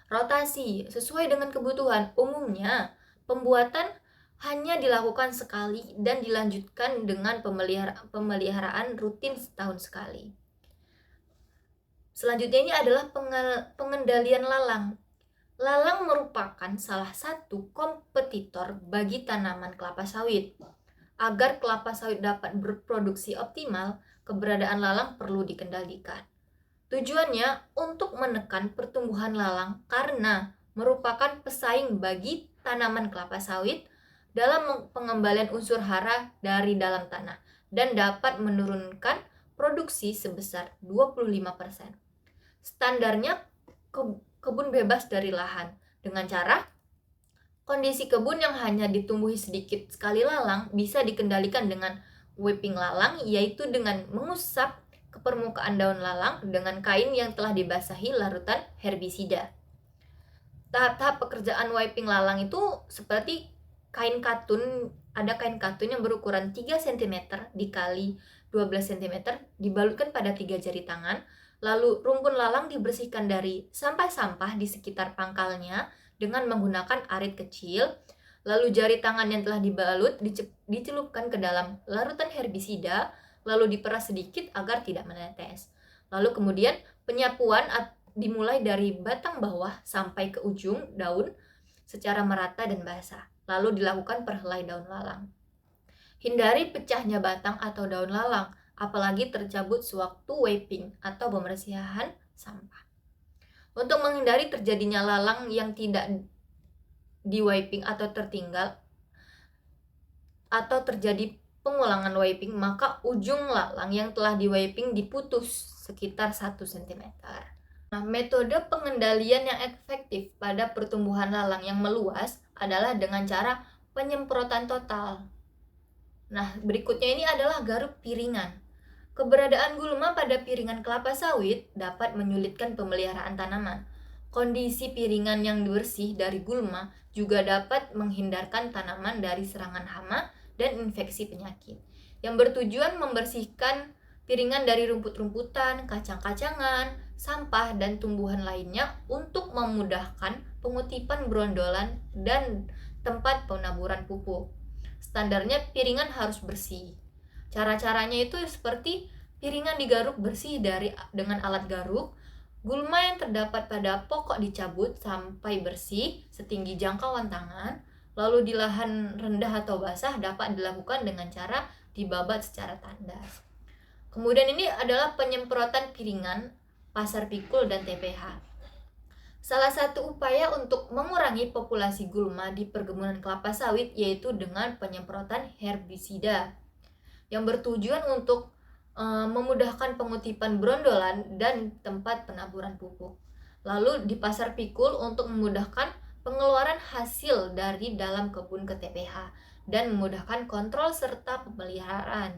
Speaker 1: Rotasi sesuai dengan kebutuhan. Umumnya pembuatan hanya dilakukan sekali dan dilanjutkan dengan pemeliharaan rutin setahun sekali. Selanjutnya ini adalah pengendalian lalang. Lalang merupakan salah satu kompetitor bagi tanaman kelapa sawit. Agar kelapa sawit dapat berproduksi optimal, keberadaan lalang perlu dikendalikan. Tujuannya untuk menekan pertumbuhan lalang karena merupakan pesaing bagi tanaman kelapa sawit dalam pengembalian unsur hara dari dalam tanah dan dapat menurunkan produksi sebesar 25%. Standarnya kebun bebas dari lahan dengan cara kondisi kebun yang hanya ditumbuhi sedikit sekali lalang bisa dikendalikan dengan wiping lalang, yaitu dengan mengusap ke permukaan daun lalang dengan kain yang telah dibasahi larutan herbisida. Tahap-tahap pekerjaan wiping lalang itu seperti ada kain katun yang berukuran 3 cm dikali 12 cm dibalutkan pada 3 jari tangan, lalu rumpun lalang dibersihkan dari sampah-sampah di sekitar pangkalnya dengan menggunakan arit kecil, lalu jari tangan yang telah dibalut dicelupkan ke dalam larutan herbisida, lalu diperas sedikit agar tidak menetes. Lalu kemudian penyapuan dimulai dari batang bawah sampai ke ujung daun secara merata dan basah. Lalu dilakukan perhelai daun lalang. Hindari pecahnya batang atau daun lalang, apalagi tercabut sewaktu wiping atau pembersihan sampah. Untuk menghindari terjadinya lalang yang tidak di wiping atau tertinggal atau terjadi pengulangan wiping, maka ujung lalang yang telah di wiping diputus sekitar 1 cm. Nah, metode pengendalian yang efektif pada pertumbuhan lalang yang meluas adalah dengan cara penyemprotan total. Nah, berikutnya ini adalah garuk piringan. Keberadaan gulma pada piringan kelapa sawit dapat menyulitkan pemeliharaan tanaman. Kondisi piringan yang bersih dari gulma juga dapat menghindarkan tanaman dari serangan hama dan infeksi penyakit, yang bertujuan membersihkan piringan dari rumput-rumputan, kacang-kacangan, sampah, dan tumbuhan lainnya untuk memudahkan pengutipan brondolan dan tempat penaburan pupuk. Standarnya piringan harus bersih. Cara-caranya itu seperti piringan digaruk bersih dengan alat garuk, gulma yang terdapat pada pokok dicabut sampai bersih setinggi jangkauan tangan, lalu di lahan rendah atau basah dapat dilakukan dengan cara dibabat secara tandas. Kemudian ini adalah penyemprotan piringan, pasar pikul, dan TPH. Salah satu upaya untuk mengurangi populasi gulma di perkebunan kelapa sawit yaitu dengan penyemprotan herbisida yang bertujuan untuk memudahkan pengutipan brondolan dan tempat penaburan pupuk. Lalu di pasar pikul untuk memudahkan pengeluaran hasil dari dalam kebun ke TPH dan memudahkan kontrol serta pemeliharaan.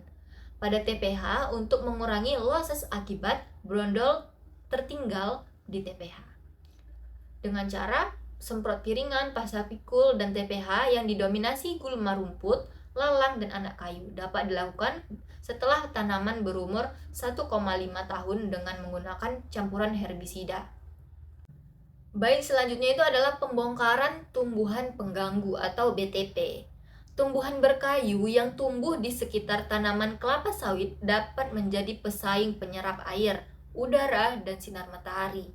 Speaker 1: Pada TPH untuk mengurangi losses akibat brondol tertinggal di TPH. Dengan cara semprot piringan, pasar pikul, dan TPH yang didominasi gulma rumput, lalang, dan anak kayu dapat dilakukan setelah tanaman berumur 1,5 tahun dengan menggunakan campuran herbisida. Baik, selanjutnya itu adalah pembongkaran tumbuhan pengganggu atau BTP. Tumbuhan berkayu yang tumbuh di sekitar tanaman kelapa sawit dapat menjadi pesaing penyerap air, udara, dan sinar matahari.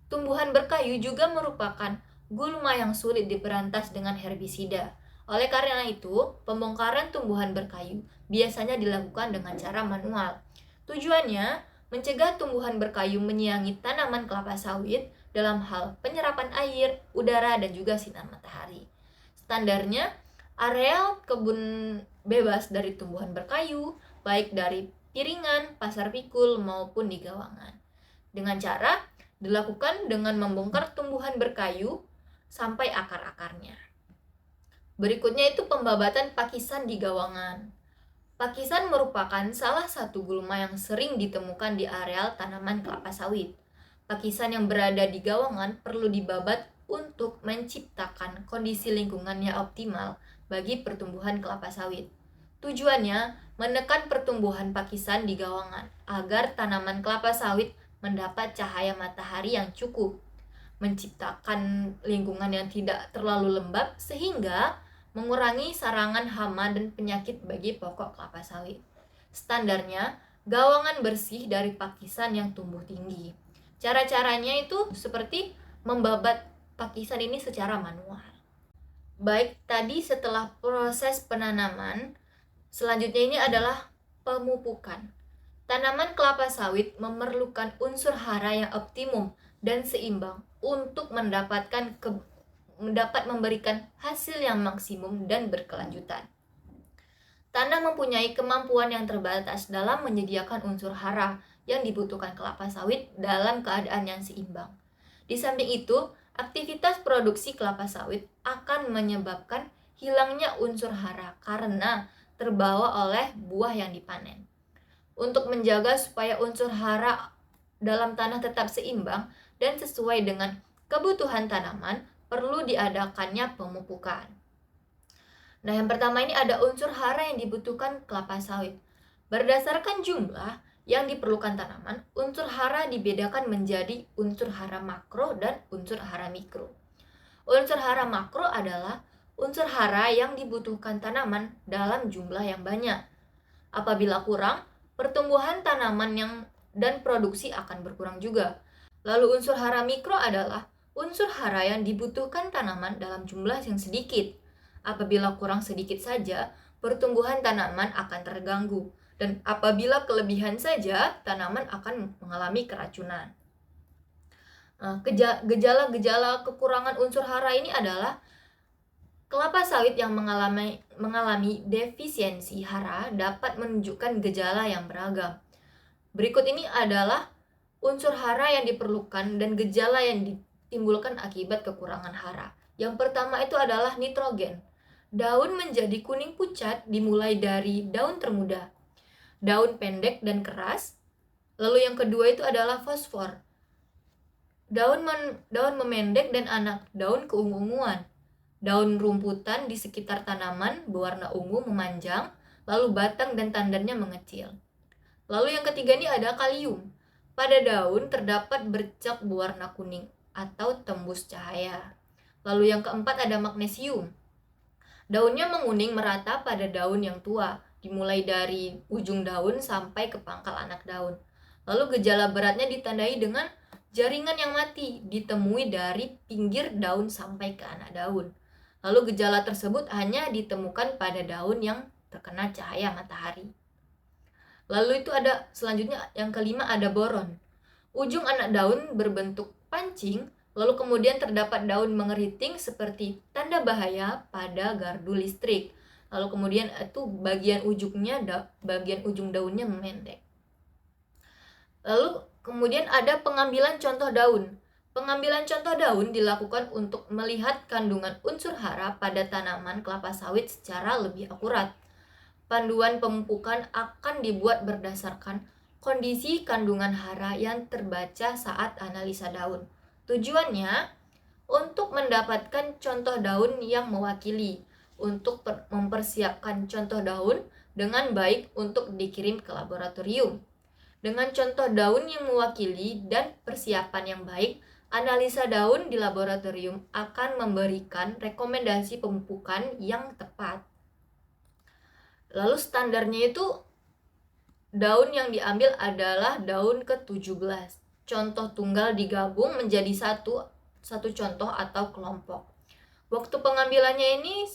Speaker 1: Tumbuhan berkayu juga merupakan gulma yang sulit diberantas dengan herbisida. Oleh karena itu, pembongkaran tumbuhan berkayu biasanya dilakukan dengan cara manual. Tujuannya, mencegah tumbuhan berkayu menyiangi tanaman kelapa sawit dalam hal penyerapan air, udara, dan juga sinar matahari. Standarnya, areal kebun bebas dari tumbuhan berkayu, baik dari piringan, pasar pikul, maupun di gawangan. Dengan cara dilakukan dengan membongkar tumbuhan berkayu sampai akar-akarnya. Berikutnya itu pembabatan pakisan di gawangan. Pakisan merupakan salah satu gulma yang sering ditemukan di areal tanaman kelapa sawit. Pakisan yang berada di gawangan perlu dibabat untuk menciptakan kondisi lingkungan yang optimal bagi pertumbuhan kelapa sawit. Tujuannya menekan pertumbuhan pakisan di gawangan agar tanaman kelapa sawit mendapat cahaya matahari yang cukup, menciptakan lingkungan yang tidak terlalu lembab sehingga mengurangi sarangan hama dan penyakit bagi pokok kelapa sawit. Standarnya, gawangan bersih dari pakisan yang tumbuh tinggi. Cara-caranya itu seperti membabat pakisan ini secara manual. Baik, tadi setelah proses penanaman, selanjutnya ini adalah pemupukan. Tanaman kelapa sawit memerlukan unsur hara yang optimum dan seimbang untuk dapat memberikan hasil yang maksimum dan berkelanjutan. Tanah mempunyai kemampuan yang terbatas dalam menyediakan unsur hara yang dibutuhkan kelapa sawit dalam keadaan yang seimbang. Di samping itu, aktivitas produksi kelapa sawit akan menyebabkan hilangnya unsur hara karena terbawa oleh buah yang dipanen. Untuk menjaga supaya unsur hara dalam tanah tetap seimbang dan sesuai dengan kebutuhan tanaman, perlu diadakannya pemupukan. Nah, yang pertama ini ada unsur hara yang dibutuhkan kelapa sawit. Berdasarkan jumlah yang diperlukan tanaman, unsur hara dibedakan menjadi unsur hara makro dan unsur hara mikro. Unsur hara makro adalah unsur hara yang dibutuhkan tanaman dalam jumlah yang banyak. Apabila kurang, pertumbuhan tanaman dan produksi akan berkurang juga. Lalu unsur hara mikro adalah unsur hara yang dibutuhkan tanaman dalam jumlah yang sedikit. Apabila kurang sedikit saja, pertumbuhan tanaman akan terganggu. Dan apabila kelebihan saja, tanaman akan mengalami keracunan. Gejala-gejala kekurangan unsur hara ini adalah kelapa sawit yang mengalami defisiensi hara dapat menunjukkan gejala yang beragam. Berikut ini adalah unsur hara yang diperlukan dan gejala yang ditimbulkan akibat kekurangan hara. Yang pertama itu adalah nitrogen. Daun menjadi kuning pucat dimulai dari daun termuda, daun pendek dan keras. Lalu yang kedua itu adalah fosfor. Daun memendek dan anak daun keungu-unguan. Daun rumputan di sekitar tanaman berwarna ungu memanjang, lalu batang dan tandannya mengecil. Lalu yang ketiga ini ada kalium. Pada daun terdapat bercak berwarna kuning atau tembus cahaya. Lalu yang keempat ada magnesium. Daunnya menguning merata pada daun yang tua, dimulai dari ujung daun sampai ke pangkal anak daun. Lalu gejala beratnya ditandai dengan jaringan yang mati, ditemui dari pinggir daun sampai ke anak daun. Lalu gejala tersebut hanya ditemukan pada daun yang terkena cahaya matahari. Lalu itu ada selanjutnya yang kelima ada boron. Ujung anak daun berbentuk pancing, lalu kemudian terdapat daun mengeriting seperti tanda bahaya pada gardu listrik. Lalu kemudian itu bagian ujung daunnya memendek. Lalu kemudian ada pengambilan contoh daun. Pengambilan contoh daun dilakukan untuk melihat kandungan unsur hara pada tanaman kelapa sawit secara lebih akurat. Panduan pemupukan akan dibuat berdasarkan kondisi kandungan hara yang terbaca saat analisa daun. Tujuannya untuk mendapatkan contoh daun yang mewakili, untuk mempersiapkan contoh daun dengan baik untuk dikirim ke laboratorium. Dengan contoh daun yang mewakili dan persiapan yang baik, Analisa daun di laboratorium akan memberikan rekomendasi pemupukan yang tepat. Lalu standarnya itu daun yang diambil adalah daun ke-17. Contoh tunggal digabung menjadi satu contoh atau kelompok. Waktu pengambilannya ini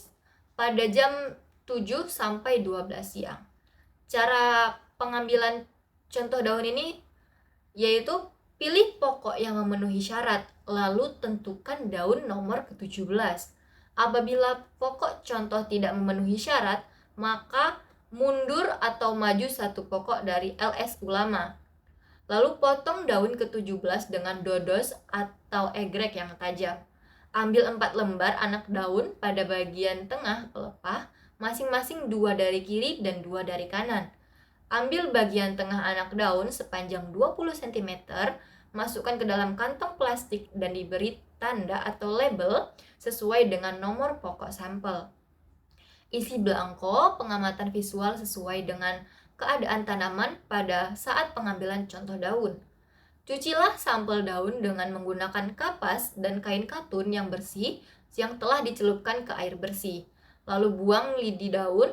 Speaker 1: pada jam 7 sampai 12 siang. Cara pengambilan contoh daun ini yaitu pilih pokok yang memenuhi syarat, lalu tentukan daun nomor ke-17. Apabila pokok contoh tidak memenuhi syarat, maka mundur atau maju satu pokok dari LS ulama. Lalu potong daun ke-17 dengan dodos atau egrek yang tajam. Ambil 4 lembar anak daun pada bagian tengah pelepah, masing-masing 2 dari kiri dan 2 dari kanan. Ambil bagian tengah anak daun sepanjang 20 cm, masukkan ke dalam kantong plastik dan diberi tanda atau label sesuai dengan nomor pokok sampel. Isi belangko pengamatan visual sesuai dengan keadaan tanaman pada saat pengambilan contoh daun. Cucilah sampel daun dengan menggunakan kapas dan kain katun yang bersih yang telah dicelupkan ke air bersih. Lalu buang lidi daun.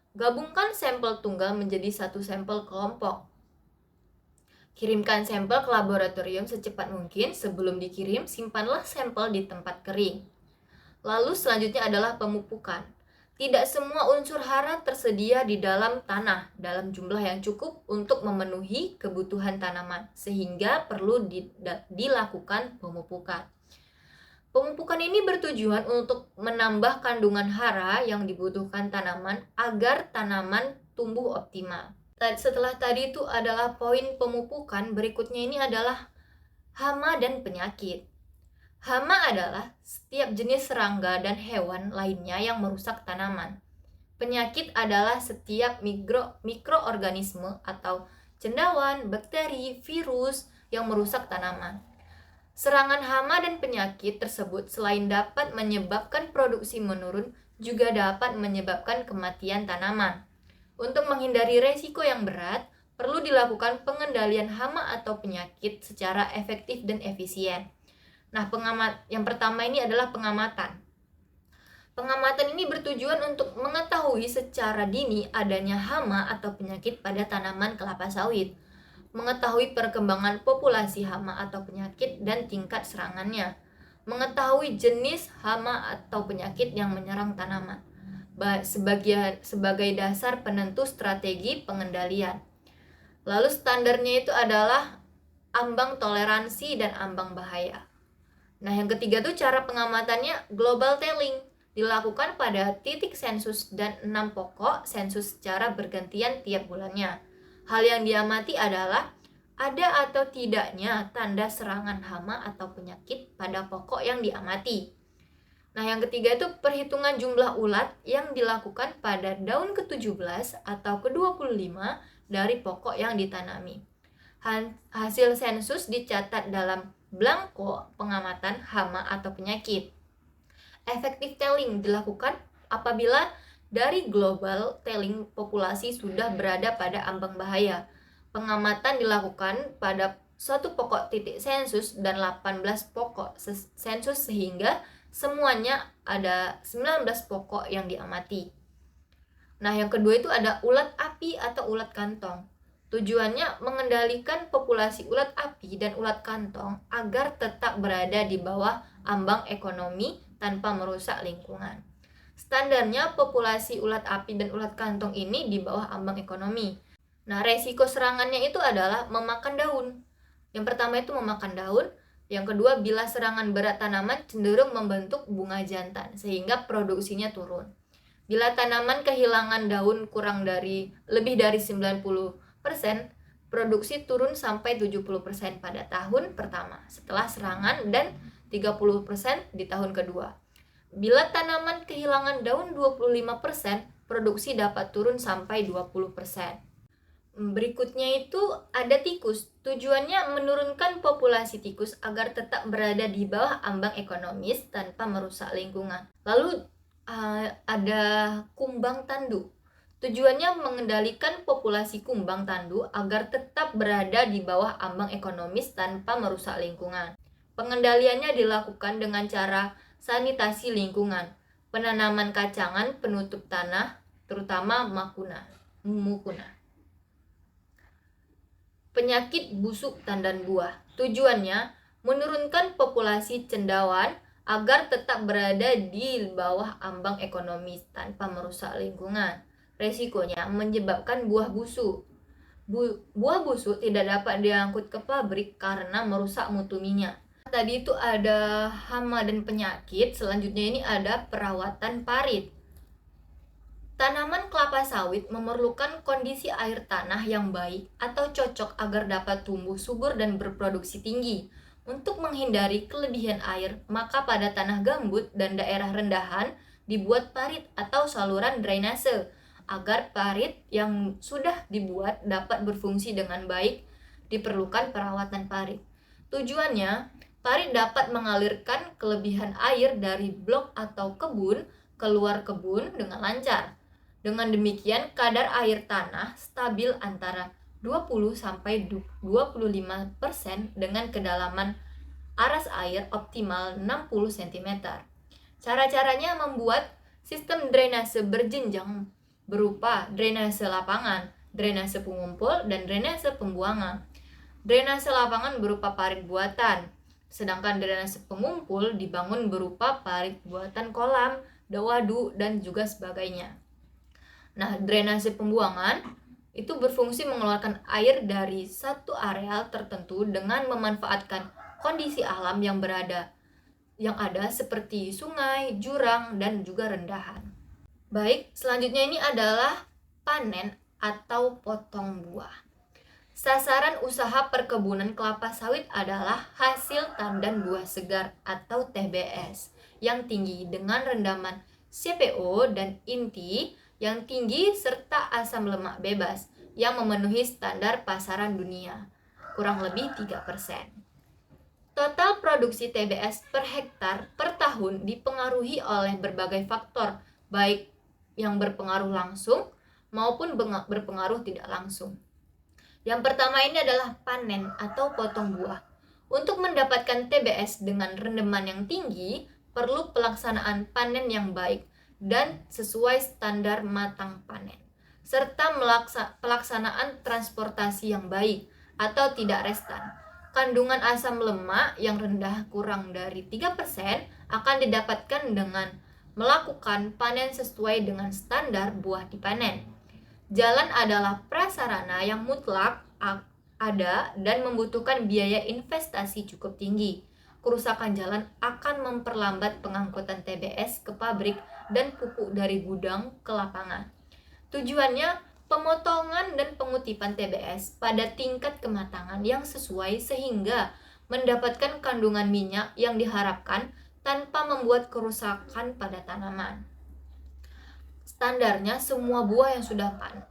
Speaker 1: Gabungkan sampel tunggal menjadi satu sampel kelompok. Kirimkan sampel ke laboratorium secepat mungkin. Sebelum dikirim, simpanlah sampel di tempat kering. Lalu selanjutnya adalah pemupukan. Tidak semua unsur hara tersedia di dalam tanah dalam jumlah yang cukup untuk memenuhi kebutuhan tanaman, sehingga perlu dilakukan pemupukan. Pemupukan ini bertujuan untuk menambah kandungan hara yang dibutuhkan tanaman agar tanaman tumbuh optimal. Setelah tadi itu adalah poin pemupukan, berikutnya ini adalah hama dan penyakit. Hama adalah setiap jenis serangga dan hewan lainnya yang merusak tanaman. Penyakit adalah setiap mikroorganisme atau cendawan, bakteri, virus yang merusak tanaman. Serangan hama dan penyakit tersebut selain dapat menyebabkan produksi menurun, juga dapat menyebabkan kematian tanaman. Untuk menghindari resiko yang berat, perlu dilakukan pengendalian hama atau penyakit secara efektif dan efisien. Nah, yang pertama ini adalah pengamatan. Pengamatan ini bertujuan untuk mengetahui secara dini adanya hama atau penyakit pada tanaman kelapa sawit, mengetahui perkembangan populasi hama atau penyakit dan tingkat serangannya, mengetahui jenis hama atau penyakit yang menyerang tanaman, sebagai dasar penentu strategi pengendalian. Lalu standarnya itu adalah ambang toleransi dan ambang bahaya. Nah, yang ketiga tuh cara pengamatannya global telling, dilakukan pada titik sensus dan 6 pokok sensus secara bergantian tiap bulannya. Hal yang diamati adalah ada atau tidaknya tanda serangan hama atau penyakit pada pokok yang diamati. Nah, yang ketiga itu perhitungan jumlah ulat yang dilakukan pada daun ke-17 atau ke-25 dari pokok yang ditanami. Hasil sensus dicatat dalam belangko pengamatan hama atau penyakit. Effective telling dilakukan apabila dari global telling populasi sudah berada pada ambang bahaya. Pengamatan dilakukan pada satu pokok titik sensus dan 18 pokok sensus sehingga semuanya ada 19 pokok yang diamati. Nah, yang kedua itu ada ulat api atau ulat kantong. Tujuannya mengendalikan populasi ulat api dan ulat kantong agar tetap berada di bawah ambang ekonomi tanpa merusak lingkungan. Standarnya populasi ulat api dan ulat kantong ini di bawah ambang ekonomi. Nah, resiko serangannya itu adalah memakan daun. Yang pertama itu memakan daun. Yang kedua, bila serangan berat tanaman cenderung membentuk bunga jantan sehingga produksinya turun. Bila tanaman kehilangan daun lebih dari 90%, produksi turun sampai 70% pada tahun pertama setelah serangan dan 30% di tahun kedua. Bila tanaman kehilangan daun 25%, produksi dapat turun sampai 20%. Berikutnya itu ada tikus. Tujuannya menurunkan populasi tikus agar tetap berada di bawah ambang ekonomis tanpa merusak lingkungan. Lalu ada kumbang tanduk. Tujuannya mengendalikan populasi kumbang tanduk agar tetap berada di bawah ambang ekonomis tanpa merusak lingkungan. Pengendaliannya dilakukan dengan cara sanitasi lingkungan, penanaman kacangan penutup tanah, terutama mukuna. Penyakit busuk tandan buah. Tujuannya menurunkan populasi cendawan agar tetap berada di bawah ambang ekonomis tanpa merusak lingkungan. Resikonya menyebabkan buah busuk. Buah busuk tidak dapat diangkut ke pabrik karena merusak mutu minyak. Tadi itu ada hama dan penyakit, selanjutnya ini ada perawatan parit. Tanaman kelapa sawit memerlukan kondisi air tanah yang baik atau cocok agar dapat tumbuh subur dan berproduksi tinggi. Untuk menghindari kelebihan air, maka pada tanah gambut dan daerah rendahan dibuat parit atau saluran drainase agar parit yang sudah dibuat dapat berfungsi dengan baik. Diperlukan perawatan parit. Tujuannya, parit dapat mengalirkan kelebihan air dari blok atau kebun keluar kebun dengan lancar. Dengan demikian, kadar air tanah stabil antara 20-25% dengan kedalaman aras air optimal 60 cm. Cara-caranya membuat sistem drainase berjenjang berupa drainase lapangan, drainase pengumpul, dan drainase pembuangan. Drainase lapangan berupa parit buatan, sedangkan drainase pengumpul dibangun berupa parit buatan kolam, waduk, dan juga sebagainya. Nah, drainase pembuangan itu berfungsi mengeluarkan air dari satu areal tertentu dengan memanfaatkan kondisi alam yang ada seperti sungai, jurang, dan juga rendahan. Baik, selanjutnya ini adalah panen atau potong buah. Sasaran usaha perkebunan kelapa sawit adalah hasil tandan buah segar atau TBS yang tinggi dengan rendaman CPO dan inti yang tinggi serta asam lemak bebas yang memenuhi standar pasaran dunia, kurang lebih 3%. Total produksi TBS per hektar per tahun dipengaruhi oleh berbagai faktor, baik yang berpengaruh langsung maupun berpengaruh tidak langsung. Yang pertama ini adalah panen atau potong buah. Untuk mendapatkan TBS dengan rendaman yang tinggi, perlu pelaksanaan panen yang baik dan sesuai standar matang panen, serta pelaksanaan transportasi yang baik atau tidak restan. Kandungan asam lemak yang rendah kurang dari 3% akan didapatkan dengan melakukan panen sesuai dengan standar buah dipanen. Jalan adalah prasarana yang mutlak ada dan membutuhkan biaya investasi cukup tinggi. Kerusakan jalan akan memperlambat pengangkutan TBS ke pabrik dan pupuk dari gudang ke lapangan. Tujuannya, pemotongan dan pengutipan TBS pada tingkat kematangan yang sesuai sehingga mendapatkan kandungan minyak yang diharapkan tanpa membuat kerusakan pada tanaman. Standarnya, semua buah yang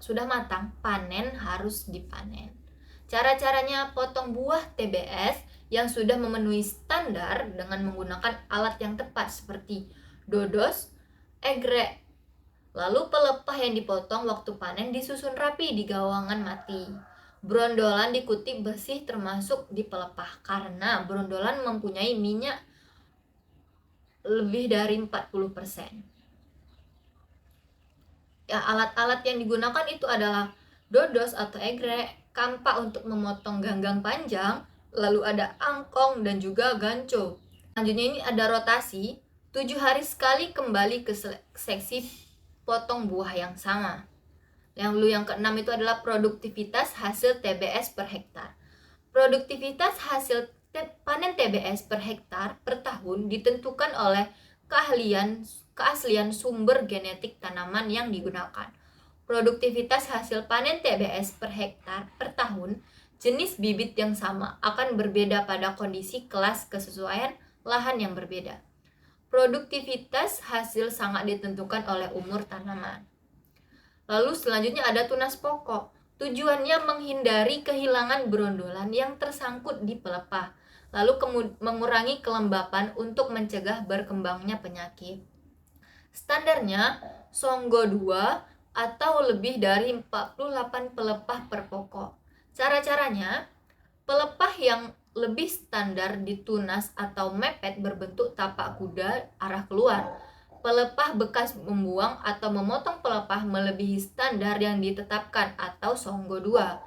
Speaker 1: sudah matang panen harus dipanen. Cara-caranya potong buah TBS yang sudah memenuhi standar dengan menggunakan alat yang tepat seperti dodos, egrek. Lalu pelepah yang dipotong waktu panen disusun rapi di gawangan mati. Brondolan dikutip bersih termasuk di pelepah karena brondolan mempunyai minyak lebih dari 40%. Ya, alat-alat yang digunakan itu adalah dodos atau egrek, kampak untuk memotong ganggang panjang, lalu ada angkong dan juga ganco. Selanjutnya ini ada rotasi, 7 hari sekali kembali ke seksi potong buah yang sama. Lalu yang keenam itu adalah produktivitas hasil TBS per hektar. Produktivitas hasil panen TBS per hektar per tahun ditentukan oleh keaslian sumber genetik tanaman yang digunakan. Produktivitas hasil panen TBS per hektar per tahun, jenis bibit yang sama akan berbeda pada kondisi kelas kesesuaian lahan yang berbeda. Produktivitas hasil sangat ditentukan oleh umur tanaman. Lalu selanjutnya ada tunas pokok. Tujuannya menghindari kehilangan brondolan yang tersangkut di pelepah, lalu mengurangi kelembapan untuk mencegah berkembangnya penyakit. Standarnya Songgo 2 atau lebih dari 48 pelepah per pokok. Cara-caranya, pelepah yang lebih standar ditunas atau mepet berbentuk tapak kuda arah keluar. Pelepah bekas membuang atau memotong pelepah melebihi standar yang ditetapkan atau songgo 2.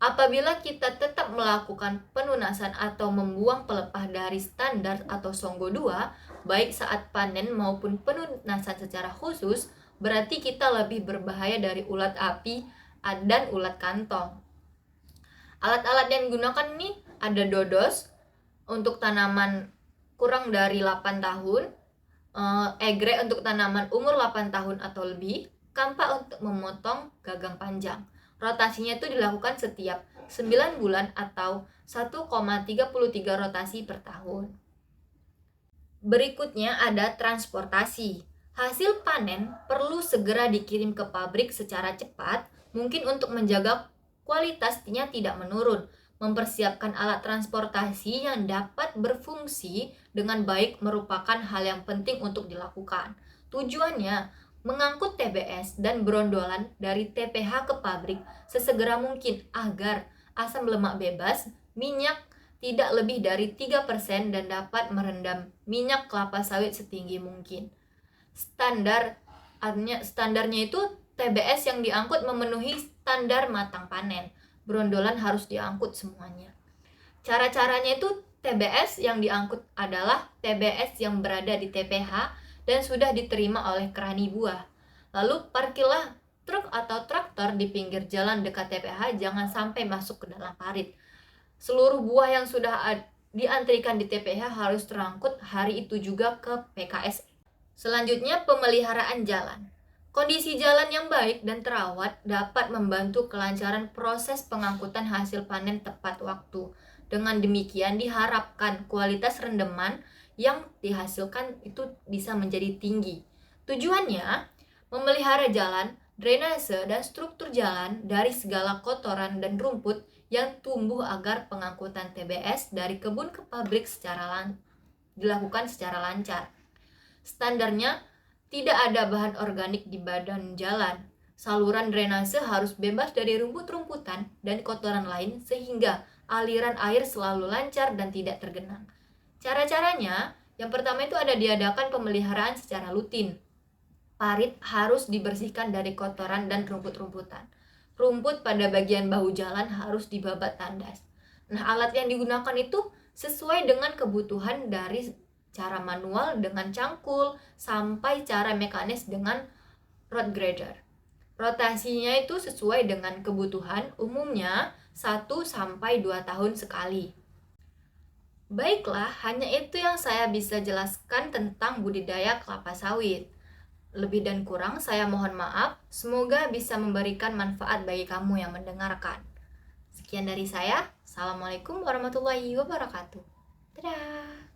Speaker 1: Apabila kita tetap melakukan penunasan atau membuang pelepah dari standar atau songgo 2, baik saat panen maupun penunasan secara khusus, berarti kita lebih berbahaya dari ulat api dan ulat kantong. Alat-alat yang digunakan ini ada dodos untuk tanaman kurang dari 8 tahun, egrek untuk tanaman umur 8 tahun atau lebih, kampak untuk memotong gagang panjang. Rotasinya itu dilakukan setiap 9 bulan atau 1,33 rotasi per tahun. Berikutnya ada transportasi. Hasil panen perlu segera dikirim ke pabrik secara cepat, mungkin untuk menjaga kualitasnya tidak menurun. Mempersiapkan alat transportasi yang dapat berfungsi dengan baik merupakan hal yang penting untuk dilakukan. Tujuannya mengangkut TBS dan brondolan dari TPH ke pabrik sesegera mungkin agar asam lemak bebas, minyak tidak lebih dari 3% dan dapat merendam minyak kelapa sawit setinggi mungkin. Standarnya itu TBS yang diangkut memenuhi standar matang panen. Brondolan harus diangkut semuanya. Cara-caranya itu TBS yang diangkut adalah TBS yang berada di TPH dan sudah diterima oleh kerani buah. Lalu parkirlah truk atau traktor di pinggir jalan dekat TPH, jangan sampai masuk ke dalam parit. Seluruh buah yang sudah diantrikan di TPH harus terangkut hari itu juga ke PKS. Selanjutnya, pemeliharaan jalan. Kondisi jalan yang baik dan terawat dapat membantu kelancaran proses pengangkutan hasil panen tepat waktu. Dengan demikian diharapkan kualitas rendaman yang dihasilkan itu bisa menjadi tinggi. Tujuannya, memelihara jalan, drainase, dan struktur jalan dari segala kotoran dan rumput yang tumbuh agar pengangkutan TBS dari kebun ke pabrik dilakukan secara lancar. Standarnya, tidak ada bahan organik di badan jalan. Saluran drainase harus bebas dari rumput-rumputan dan kotoran lain sehingga aliran air selalu lancar dan tidak tergenang. Cara-caranya, yang pertama itu ada diadakan pemeliharaan secara rutin. Parit harus dibersihkan dari kotoran dan rumput-rumputan. Rumput pada bagian bahu jalan harus dibabat tandas. Nah, alat yang digunakan itu sesuai dengan kebutuhan dari cara manual dengan cangkul sampai cara mekanis dengan rod grader. Rotasinya itu sesuai dengan kebutuhan, umumnya 1-2 tahun sekali. Baiklah, hanya itu yang saya bisa jelaskan tentang budidaya kelapa sawit. Lebih dan kurang saya mohon maaf, semoga bisa memberikan manfaat bagi kamu yang mendengarkan. Sekian dari saya, Assalamualaikum warahmatullahi wabarakatuh. Dadah!